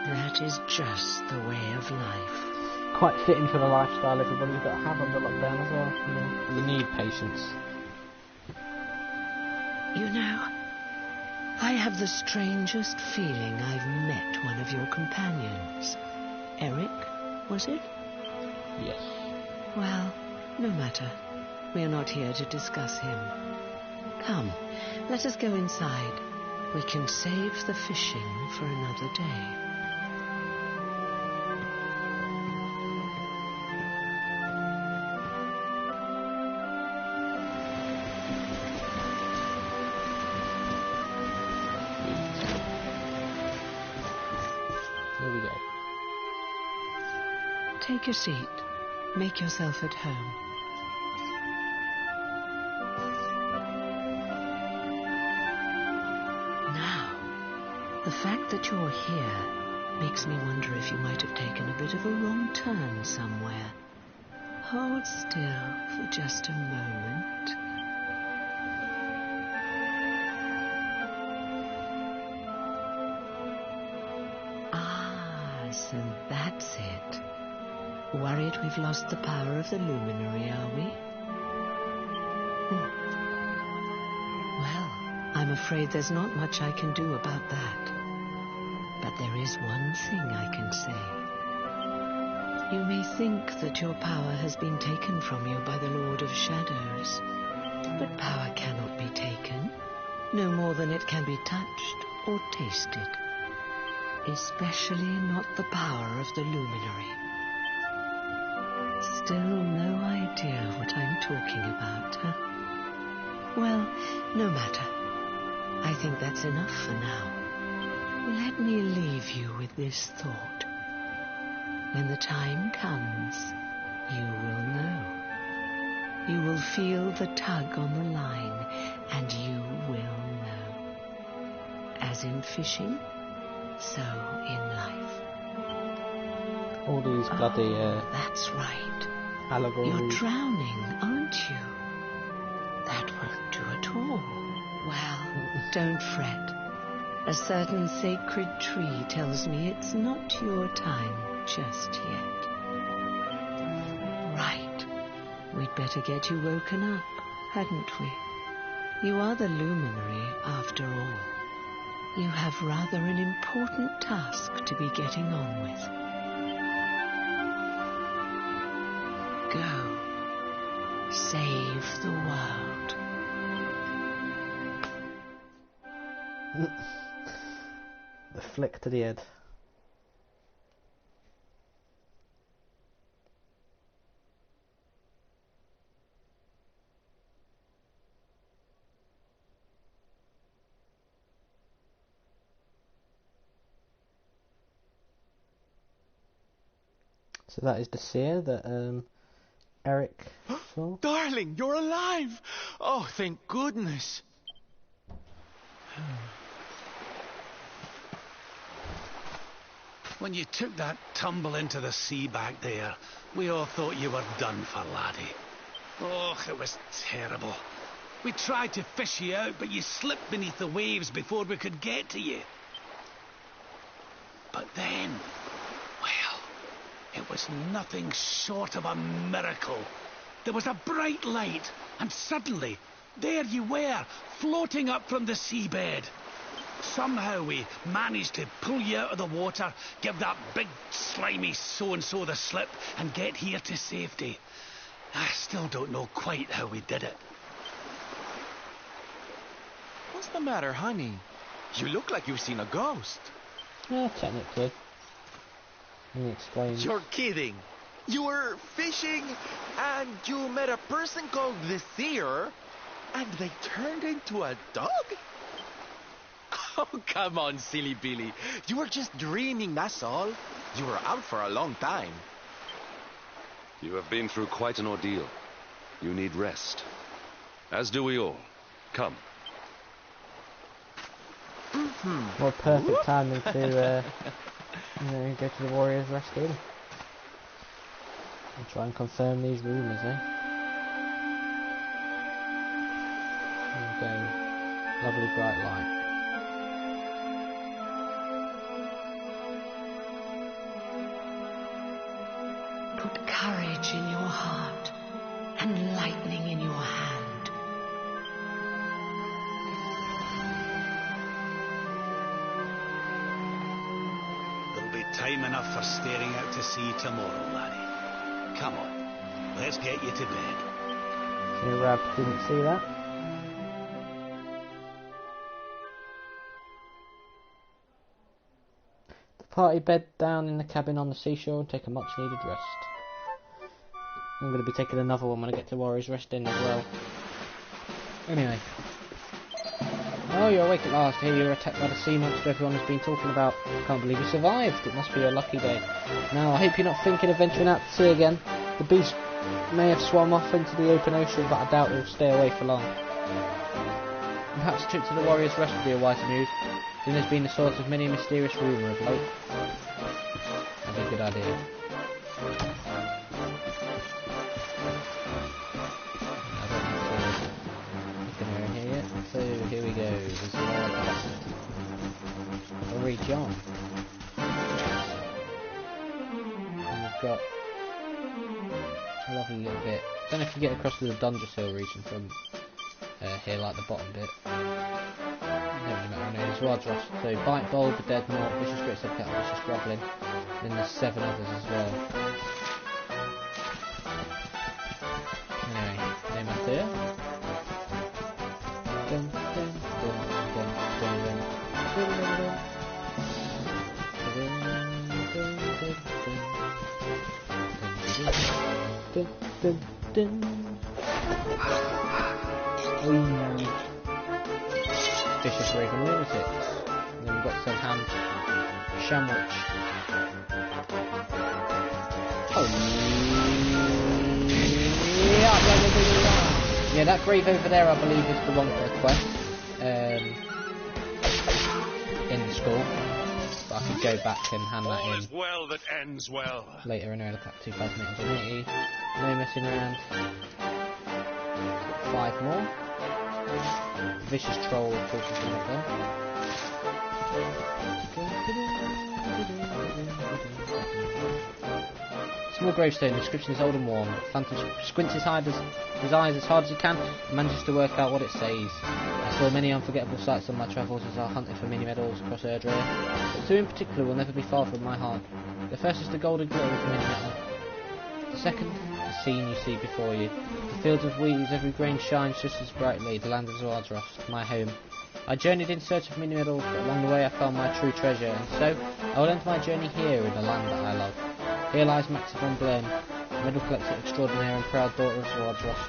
That is just the way of life. Quite fitting for the lifestyle everybody's got to have under lockdown as well. You need patience. You know, I have the strangest feeling I've met one of your companions. Eric, was it? Yes. Well, no matter. We are not here to discuss him. Come, let us go inside. We can save the fishing for another day. Here we go. Take a seat. Make yourself at home. Now, the fact that you're here makes me wonder if you might have taken a bit of a wrong turn somewhere. Hold still for just a moment. Ah, so that's it. Worried we've lost the power of the luminary, are we? Well, I'm afraid there's not much I can do about that. But there is one thing I can say. You may think that your power has been taken from you by the Lord of Shadows. But power cannot be taken, no more than it can be touched or tasted. Especially not the power of the luminary. Still no idea what I'm talking about, huh? Well, no matter. I think that's enough for now. Let me leave you with this thought. When the time comes, you will know. You will feel the tug on the line, and you will know. As in fishing, so in life. All these bloody that's right. allegories. You're drowning, aren't you? That won't do at all. Well, don't fret. A certain sacred tree tells me it's not your time just yet. Right. We'd better get you woken up, hadn't we? You are the luminary, after all. You have rather an important task to be getting on with. Go. Save the world. The flick to the head. So that is the seer that Eric saw. Darling, you're alive! Oh, thank goodness. When you took that tumble into the sea back there, we all thought you were done for, laddie. Oh, it was terrible. We tried to fish you out, but you slipped beneath the waves before we could get to you. But then, well, it was nothing short of a miracle. There was a bright light, and suddenly, there you were, floating up from the seabed. Somehow we managed to pull you out of the water, give that big slimy so-and-so the slip, and get here to safety. I still don't know quite how we did it. What's the matter, honey? You look like you've seen a ghost. Yeah, technically. Let me explain. You're kidding. You were fishing, and you met a person called the Seer, and they turned into a dog? Oh, come on, silly Billy. You were just dreaming, that's all. You were out for a long time. You have been through quite an ordeal. You need rest. As do we all. Come. What perfect timing to go to the Warriors' Rest Inn. And try and confirm these rumours, eh? Okay. Lovely bright light. Put courage in your heart and lightning in your hand. There'll be time enough for staring out to sea tomorrow, laddie. Come on, let's get you to bed. So Rab didn't see that. The party bed down in the cabin on the seashore and take a much needed rest. I'm going to be taking another one when I get to Warriors Rest Inn as well. Anyway. Oh, you're awake at last. Here you were attacked by the sea monster everyone has been talking about. Can't believe you survived. It must be your lucky day. Now, I hope you're not thinking of venturing out to sea again. The beast may have swum off into the open ocean, but I doubt he'll stay away for long. Perhaps a trip to the Warriors' Rest would be a wiser move. Then there's been the source of many a mysterious rumour of late. That'd be a good idea. So here we go. This is I'll read John. And we've got a lovely little bit. Don't know if you get across to the Dungershill region from here, like the bottom bit. No, Zwaardsrust. So Bite, Bold, the Dead Mort, Vicious Great Subcat, Vicious Grubbling. Then there's 7 others as well. Anyway, name out there. Dun, dun, dun, dun, dun, dun, dun, dun, dun. Vicious Raven Lunatics. And then we've got some ham sandwich. Oh yeah, that grave over there I believe is the one for a quest in the school. But I could go back and hand that in. All is well that ends well. Later in early cap 2880. No messing around. 5 more. Vicious Troll, of course, is one of them. Small gravestone, the inscription is old and worn, but Phantom squints his eyes as hard as he can and manages to work out what it says. I saw many unforgettable sights on my travels as I hunted for mini medals across Erdrea, but 2 in particular will never be far from my heart. The first is the golden glow of the mini metal. The second, the scene you see before you. The fields of wheat whose every grain shines just as brightly, the land of Zwaardsrust, my home. I journeyed in search of mini medals, but along the way I found my true treasure, and so I will end my journey here in the land that I love. Here lies Maxi von Blern, medal collector extraordinaire and proud daughter of Zwaardsrust.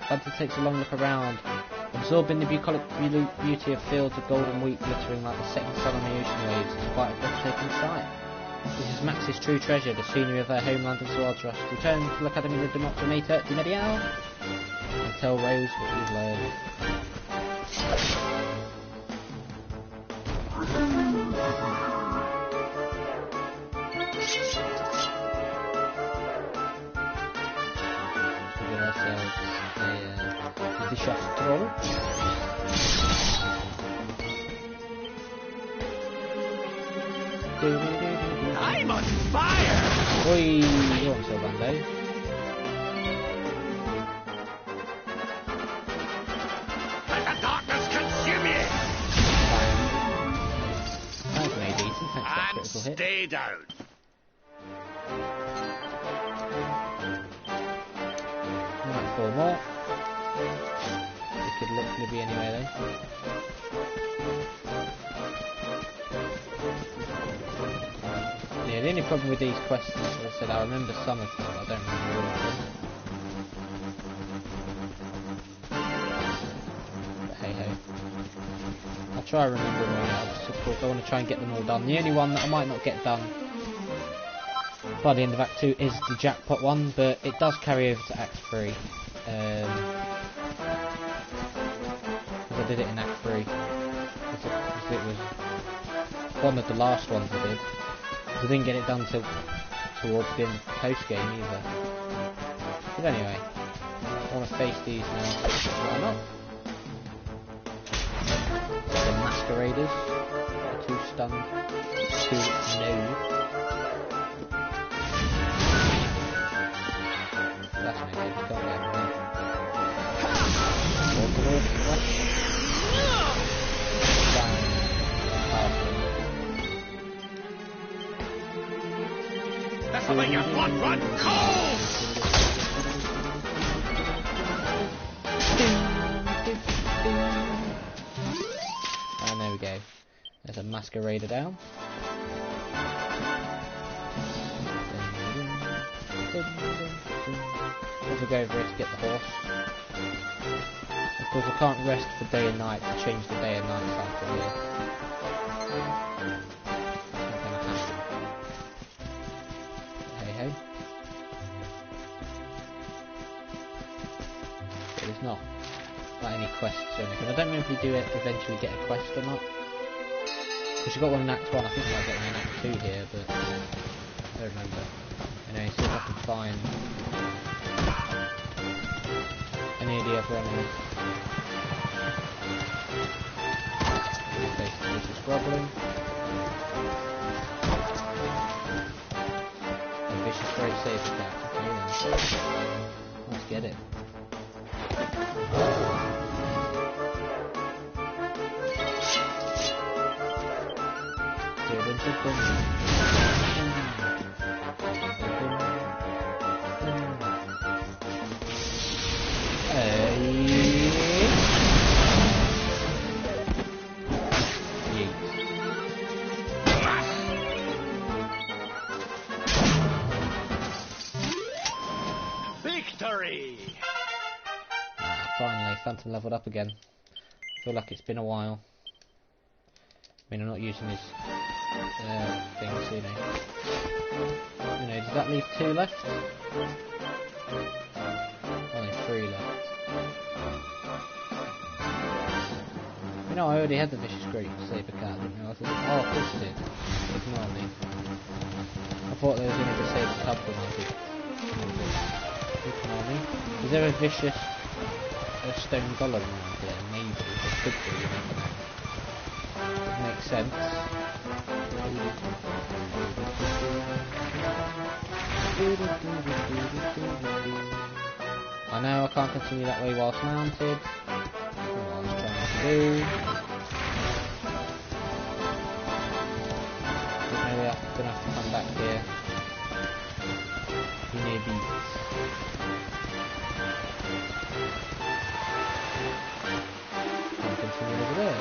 Hunter takes a long look around, absorbed in the bucolic beauty of fields of golden wheat glittering like the setting sun on the ocean waves. It's quite a breathtaking sight. This is Max's true treasure, the scenery of her homeland of Zwaardsrust. Return to l'Académie de Democrimator du Medial and tell Rose what you've learned. vicious troll. I'm on fire! Oi, you're on Sylvando. Let the darkness consume you! That was made decent, thanks for that And critical hit. stay down. Right, 4 more. We could literally be anywhere though. Yeah, the only problem with these quests is, as I said, I remember some of them, but I don't remember all of them. But hey ho. I'll try and remember them all out. Of course, I want to try and get them all done. The only one that I might not get done by the end of Act 2 is the jackpot one, but it does carry over to Act 3. Because I did it in Act 3. Because it was one of the last ones I did. I didn't get it done till towards the end of the post game either. But anyway, I want to face these now. Why not? The masqueraders. 2 stunned. 2 no. That's no good. You can't get them there. This will make your blood run cold! And there we go. There's a masquerader down. Also go over here to get the horse. Of course I can't rest for day and night to change the day and night cycle here. Not gonna happen. Hey ho. But there's not any quests or anything. I don't know if we do it eventually get a quest or not. Because you got one in Act 1, I think I might get one in Act 2 here, but I don't remember. Anyway, see if I can find any of the other enemies. Basically this is groveling. A vicious great save attack. Okay then. Let's get it. Victory! Finally, Phantom leveled up again. I feel like it's been a while. I mean, I'm not using his things, you know, does that leave 2 left? Only 3 left. You know, I already had the Vicious Great Saber Cat, didn't I? I thought, oh, of course I did. Ignore me. I thought there was only the Saber Cub when I did. Ignore me. Is there a Vicious Stone Golem around here? Maybe. There could be, you never know. Makes sense. I know I can't continue that way whilst mounted. That's what I was trying to do. But maybe I'm gonna have to come back here. Maybe. And continue over there.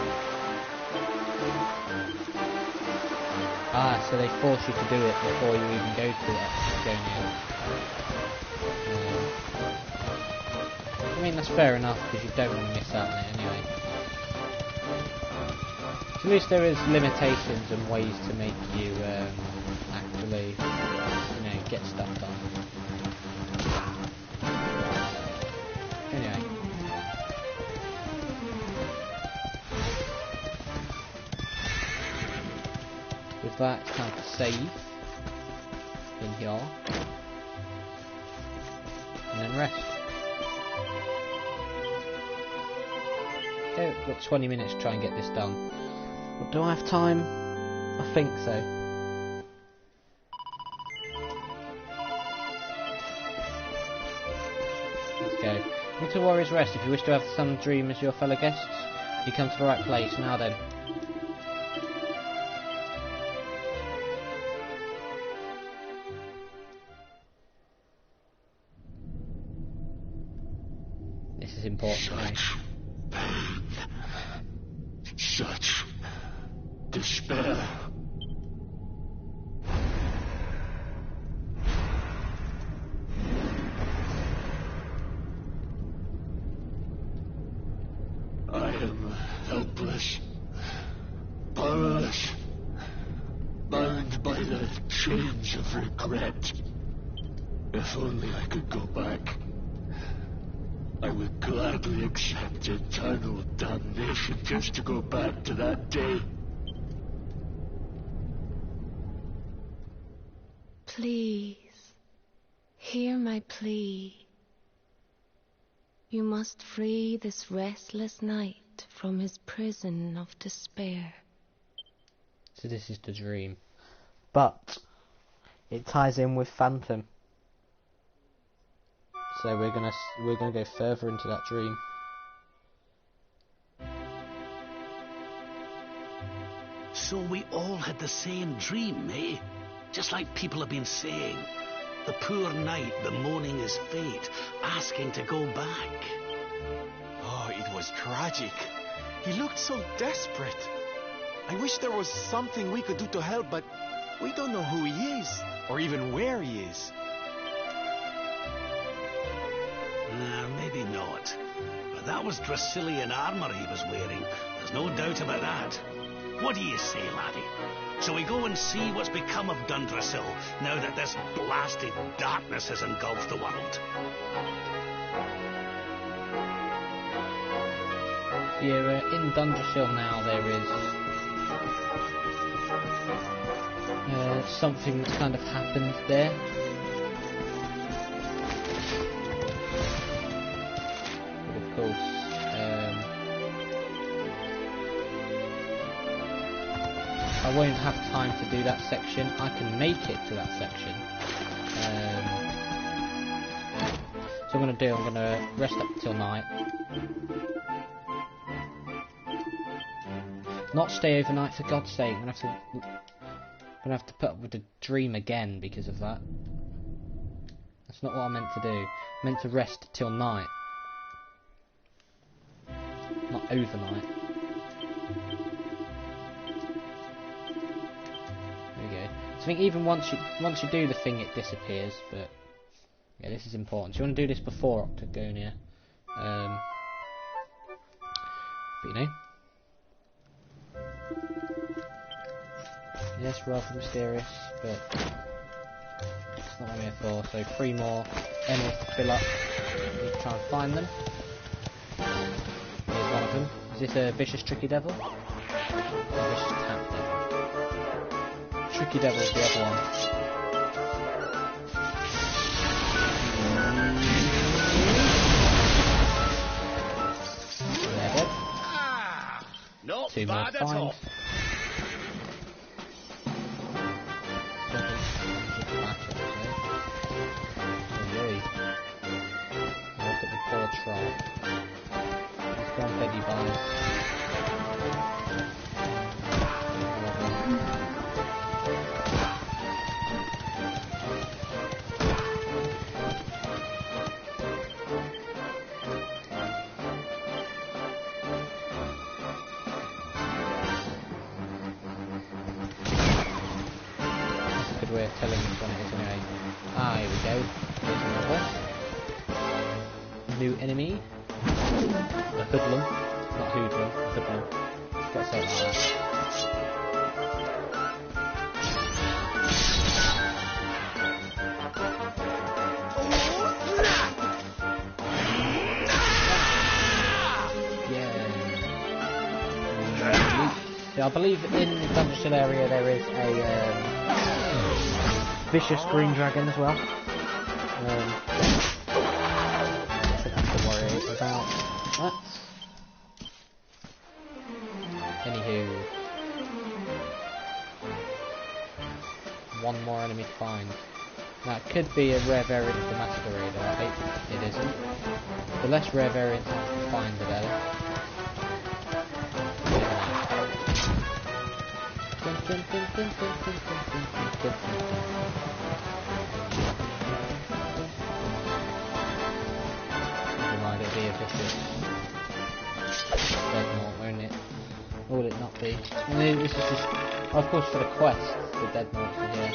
Ah, so they force you to do it before you even go to it. I mean, that's fair enough, because you don't want to miss out on it anyway. So at least there is limitations and ways to make you actually, you know, get stuff done. Anyway. With that, it's time to save in here and then rest. I've got 20 minutes to try and get this done. But do I have time? I think so. Let's go. Come to Warrior's Rest. If you wish to have some dream as your fellow guests, you come to the right place. Now then. This is important. Such pain. Such despair. I am helpless, powerless, bound by the chains of regret. If only I could go back, I would gladly accept eternal damnation just to go back to that day. Please, hear my plea. You must free this restless knight from his prison of despair. So this is the dream. But it ties in with Phantom. So we're gonna go further into that dream. So we all had the same dream, eh? Just like people have been saying. The poor knight bemoaning his fate, asking to go back. Oh, it was tragic. He looked so desperate. I wish there was something we could do to help, but we don't know who he is, or even where he is. Maybe not. But that was Dracilian armor he was wearing. There's no doubt about that. What do you say, laddie? Shall we go and see what's become of Dundrasil, now that this blasted darkness has engulfed the world? You're in Dundrasil now. There is something that's kind of happened there. But of course, I won't have time to do that section. I can make it to that section. So I'm going to rest up till night. Not stay overnight, for God's sake. I'm going to have to put up with the dream again because of that. That's not what I meant to do. I meant to rest till night. Not overnight. I think even once you do the thing, it disappears. But yeah, this is important. So you want to do this before Octagonia, but you know, yes, rather mysterious, but it's not what I'm here for. So 3 more emeralds to fill up. Need to try and find them. Here's one of them. Is this a vicious tricky devil? A vicious tap devil. Tricky Devil's the other one. Not 2 more bad at all. finds. Look at the poor troll. He's gone Peggy by. Way of telling which one it is anyway. Ah, here we go. Here's another new enemy. A hoodlum. Not hoodlum, a hoodlum. Got to say it like that. Yeah. I believe in the Dungeon area there is a vicious green dragon as well. I shouldn't have to worry about that. one more enemy to find. That could be a rare variant of the Masquerader. I hope it isn't. The less rare variants I can find, the better. Never mind, it'll be a vicious Deadnought, won't it? Or will it not be? And then this is just, of course, for the quest, the Deadnoughts are here.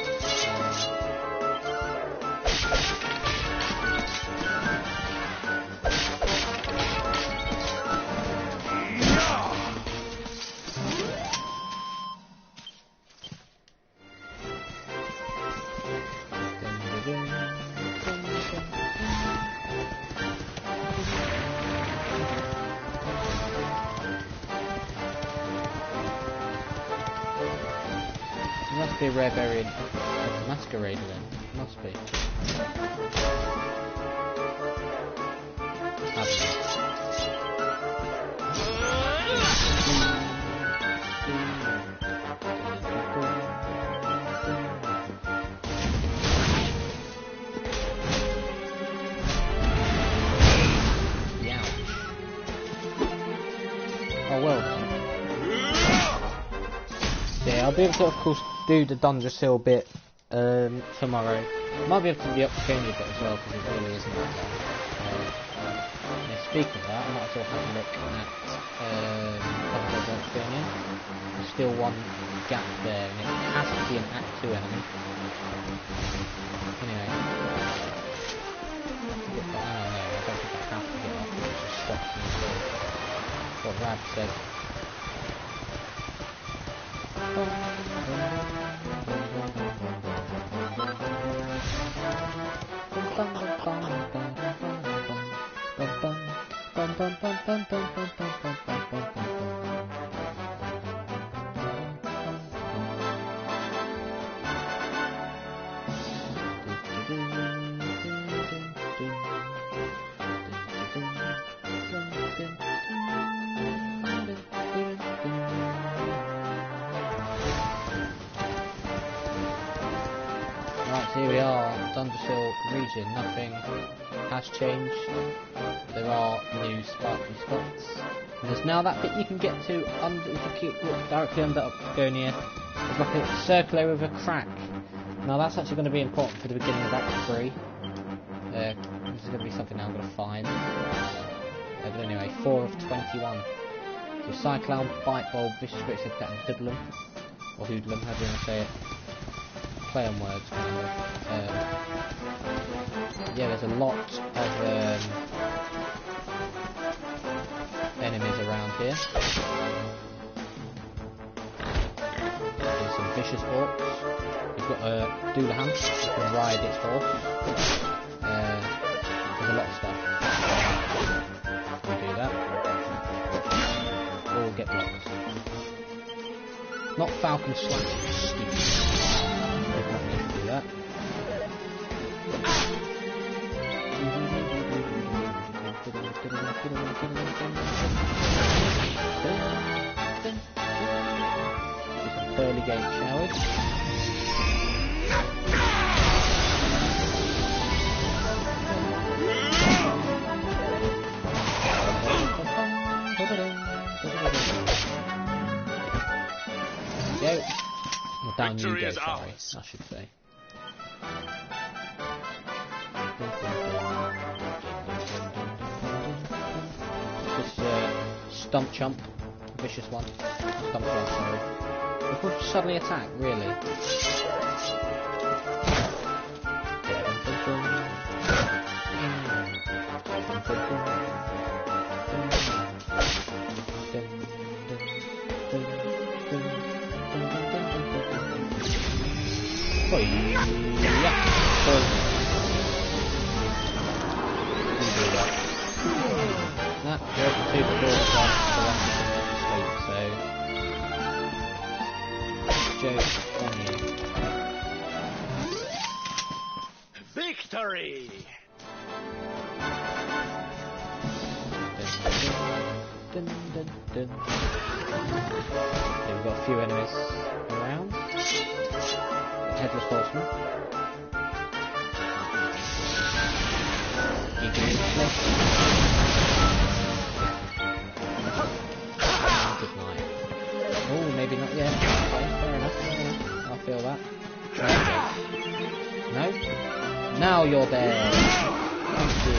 Must be a rare variant of the Masquerader then. Must be. Oh well done. Yeah, I'll be able to, of course, do the Zwaardsrust bit tomorrow. Might be able to do the Upconia bit as well, because it really isn't that long. Yeah, speaking of that, I might as well have a look at Upconia. There's still one gap there, and it has to be an Act 2 enemy. Anyway. I don't think I have to get off, it just stops me. What Rab said. Here we are, Zwaardsrust region, nothing has changed. There are new sparkly spots. And there's now that bit you can get to under, if you look directly under Upconia. There's like a circle with a crack. Now that's actually going to be important for the beginning of Act 3. This is going to be something I'm going to find. But anyway, 4 of 21. So Cyclone, Bite Bulb, Vicious Great Cat and Hoodlum. Or Hoodlum, however you want to say it. Play on words, kind of. Yeah, there's a lot of enemies around here. There's some vicious orcs. You've got a Doulahan, you can ride its horse. There's a lot of stuff. We do that. All get blocked. Not Falcon Slash, stupid. Do that. Some early game showers. Go. Well, down you go, sorry, I should say. This Stump Chump, vicious one. Stump Chump, sorry. They could suddenly attack, really. Oh, yeah. That goes to the door sleep, so Joe on you. Victory! Dun, dun, dun. Okay, we've got a few enemies around. Headless horseman. Good night. Oh, maybe not yet. Okay, fair enough. I'll feel that. No? Now you're there. Thank you.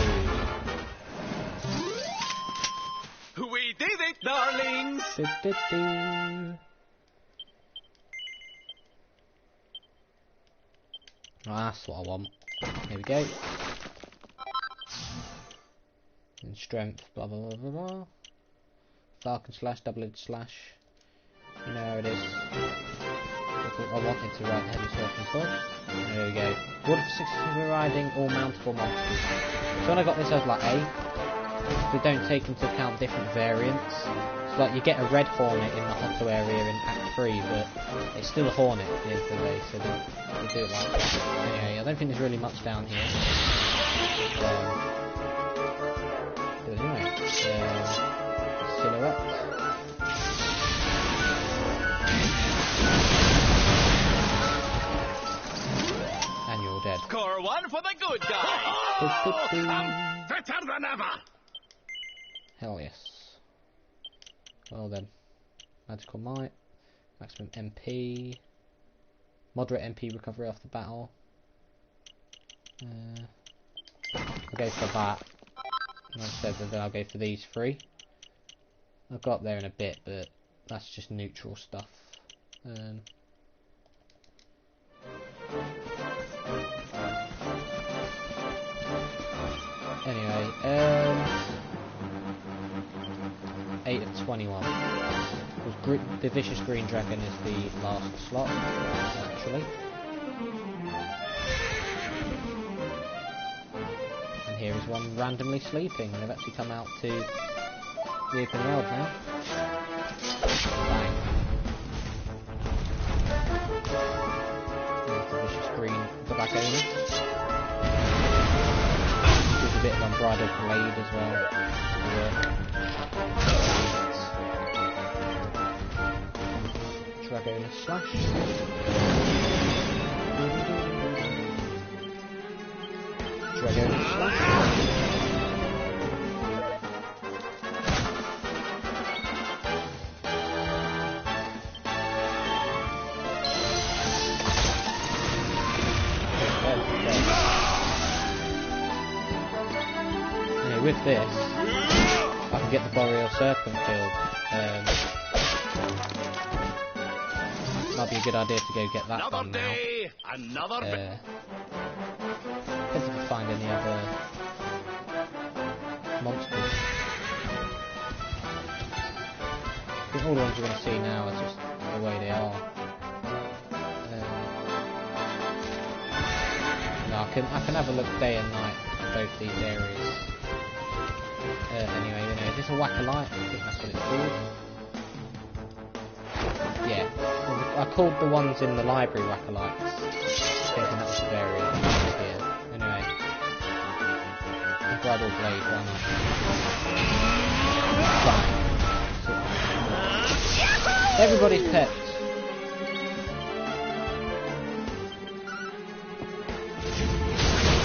We did it, darlings! Oh, that's what I want. Here we go. And strength, blah blah blah blah blah. Falcon slash, double-edged slash. You know how it is. I wanted to ride the headless horseman first. There we go. Order for successfully riding all mountable monsters. So when I got this I was like, A. They don't take into account different variants. So like you get a red hornet in the Hotto area in Act 3, but it's still a hornet at the end of the day, so they do it like that. Anyway, I don't think there's really much down here. But anyway, silhouette. And you're dead. Score one for the good guy! Better than ever! Hell yes. Well then. Magical Might. Maximum MP. Moderate MP recovery after battle. I'll go for that. Like I said, then I'll go for these three. I'll go up there in a bit, but that's just neutral stuff. Anyway, 8 of 21. The Vicious Green Dragon is the last slot, actually. And here is one randomly sleeping. They've actually come out to the open world now. Bang. There's the Vicious Green Dragon. There's a bit of Unbridled Blade as well. Dragon slash. Dragon slash. Anyway, with this, I can get the Boreal Serpent killed. Might be a good idea to go get that done now. Depends if I find any other monsters. I think all the ones we're going to see now are just the way they are. No, I can have a look day and night at both these areas. Anyway, is this a Whack-a-Light? I think that's what it's called. Yeah, I called the ones in the library Whack-a-Lights, thinking that was the area here. Anyway, the Bridal Blade one. Fine. Everybody's pets.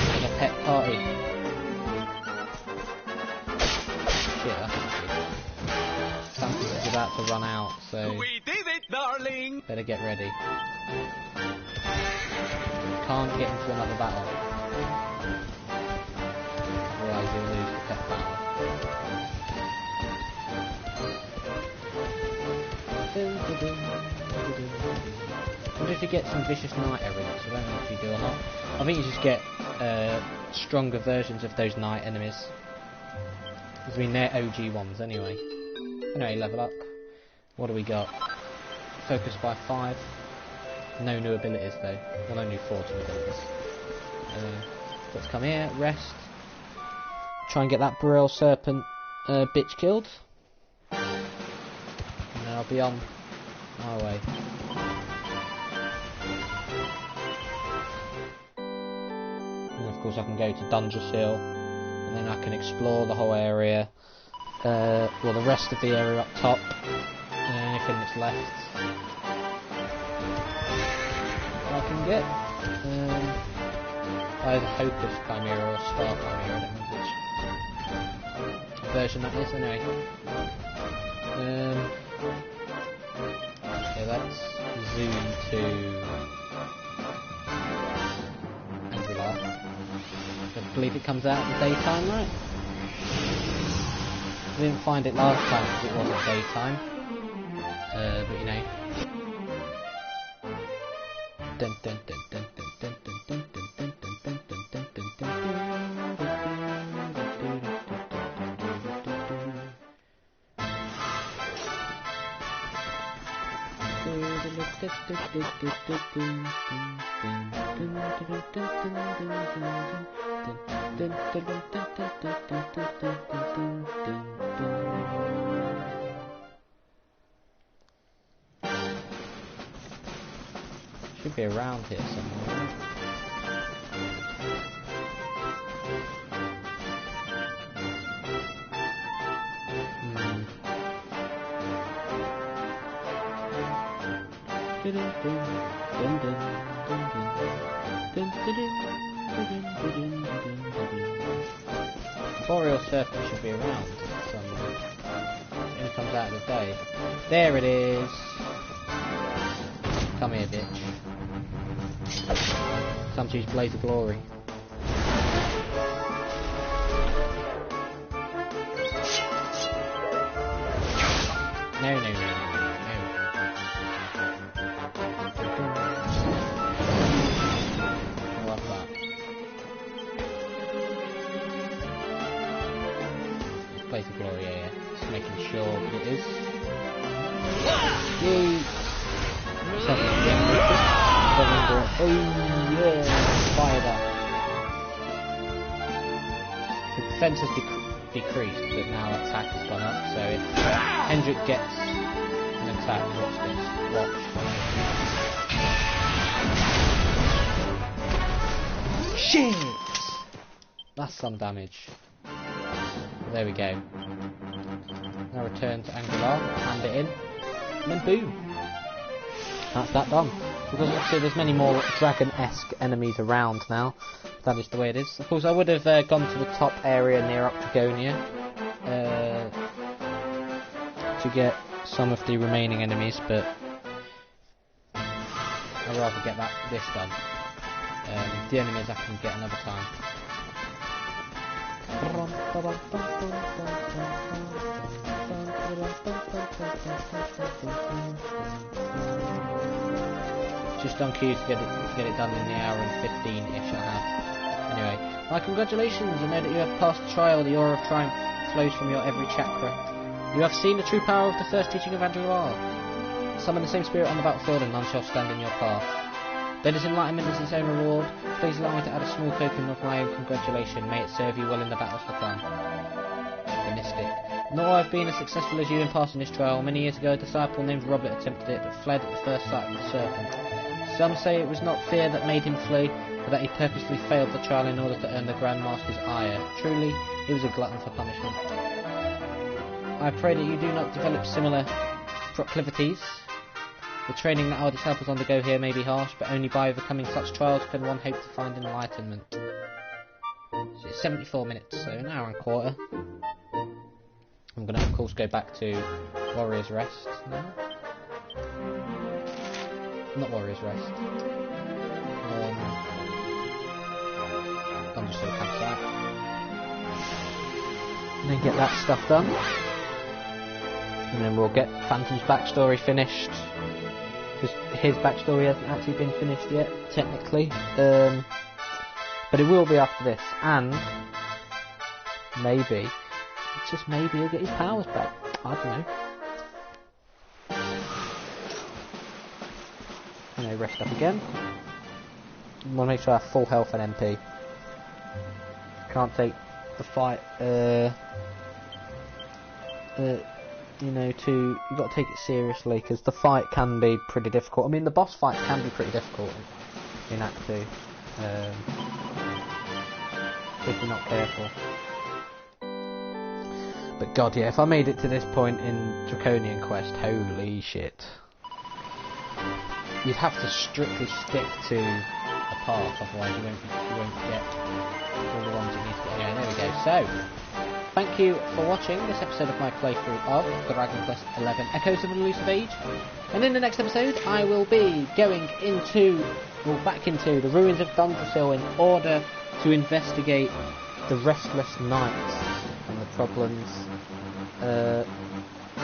Like a pet party. Shit, that's not good. Something is about to run out, so We did it, darling! better get ready. Can't get into another battle. Otherwise you'll lose the pet battle. I wonder if you get some Vicious Knight evidence. I don't know if you do or not. I think you just get stronger versions of those Knight enemies. I mean, they're OG ones anyway. Anyway, level up. What do we got? Focus by 5. No new abilities though. Well, only 4 new abilities. Let's come here, rest. Try and get that Boreal Serpent bitch killed. And then I'll be on my way. And of course I can go to Dungeon Hill. And then I can explore the whole area. well, the rest of the area up top, and anything that's left I can get. Either Hope of Chimera or Star Chimera, I don't know which version that is anyway. So let's zoom to Angular. I believe it comes out in the daytime, right? I didn't find it last time because it wasn't daytime. But you know. Dun dun dun dun dun dun dun dun dun dun dun dun dun dun dun. Should be around here somewhere. Boreal Serpent should be around somewhere. It comes out of the day. There it is. Come here, bitch. Time to use Blaze of Glory. No, no, no, no, no. I love that. Blaze of Glory, yeah. Just making sure that it is. Yay! Oh yeah! Fired up. The defense has decreased, but now attack has gone up, so if Hendrik gets an attack, watch this. Watch. Shit! That's some damage. There we go. Now return to Angular, hand it in, and then boom! That's that done. Because obviously there's many more dragon-esque enemies around now. That is the way it is. Of course, I would have gone to the top area near Octagonia to get some of the remaining enemies, but I'd rather get this done. The enemies I can get another time. Just on cue to get it done in the hour and 15-ish I have. Anyway, my congratulations! I know that you have passed the trial. The aura of triumph flows from your every chakra. You have seen the true power of the first teaching of Angela. Summon the same spirit on the battlefield and none shall stand in your path. Though this enlightenment is its own reward, please allow me to add a small token of my own congratulation. May it serve you well in the battles to come. The Mystic. Nor I've been as successful as you in passing this trial. Many years ago, a disciple named Robert attempted it, but fled at the first sight of the serpent. Some say it was not fear that made him flee, but that he purposely failed the trial in order to earn the Grand Master's ire. Truly, he was a glutton for punishment. I pray that you do not develop similar proclivities. The training that our disciples undergo here may be harsh, but only by overcoming such trials can one hope to find enlightenment. So it's 74 minutes, so an hour and a quarter. I'm going to, of course, go back to Warrior's Rest now. Not Warrior's Rest. Dungeon Campsite. And then get that stuff done. And then we'll get Phantom's backstory finished. Because his backstory hasn't actually been finished yet, technically. But it will be after this. And maybe, just maybe, he'll get his powers back. I don't know. And I rest up again. I want to make sure I have full health and MP. Can't take the fight, you know, you've got to take it seriously, because the fight can be pretty difficult. I mean, the boss fight can be pretty difficult in Act 2, if you're not careful. But But god, yeah, if I made it to this point in Draconian Quest, holy shit. You'd have to strictly stick to a path, otherwise you won't get all the ones you need to get. Yeah, there we go. So, thank you for watching this episode of my playthrough of Dragon Quest XI Echoes of an Elusive Age. And in the next episode, I will be going back into the ruins of Dundrasil in order to investigate the Restless Knights and the problems that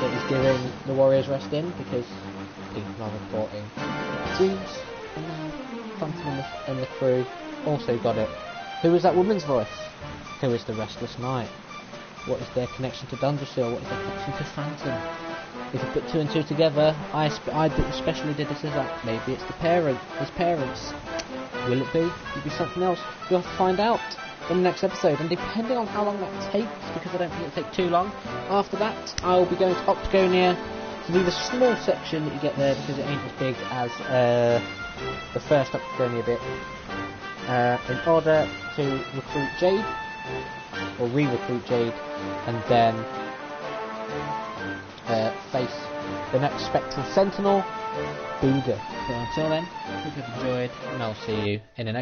is giving the Warriors Rest in, because people are reporting dreams, and now Phantom and the crew also got it. Who is that woman's voice? Who is the Restless Knight? What is their connection to Dundrasil? What is their connection to Phantom? If you put two and two together, I especially did this as like, maybe it's his parents. Will it be? Will it be something else? You'll have to find out in the next episode, and depending on how long that takes, because I don't think it'll take too long, after that I will be going to Octagonia to do the small section that you get there, because it ain't as big as the first Octagonia bit, in order to recruit Jade, or re-recruit Jade, and then face the next Spectral Sentinel, Booga. So until then, hope you've enjoyed, and I'll see you in the next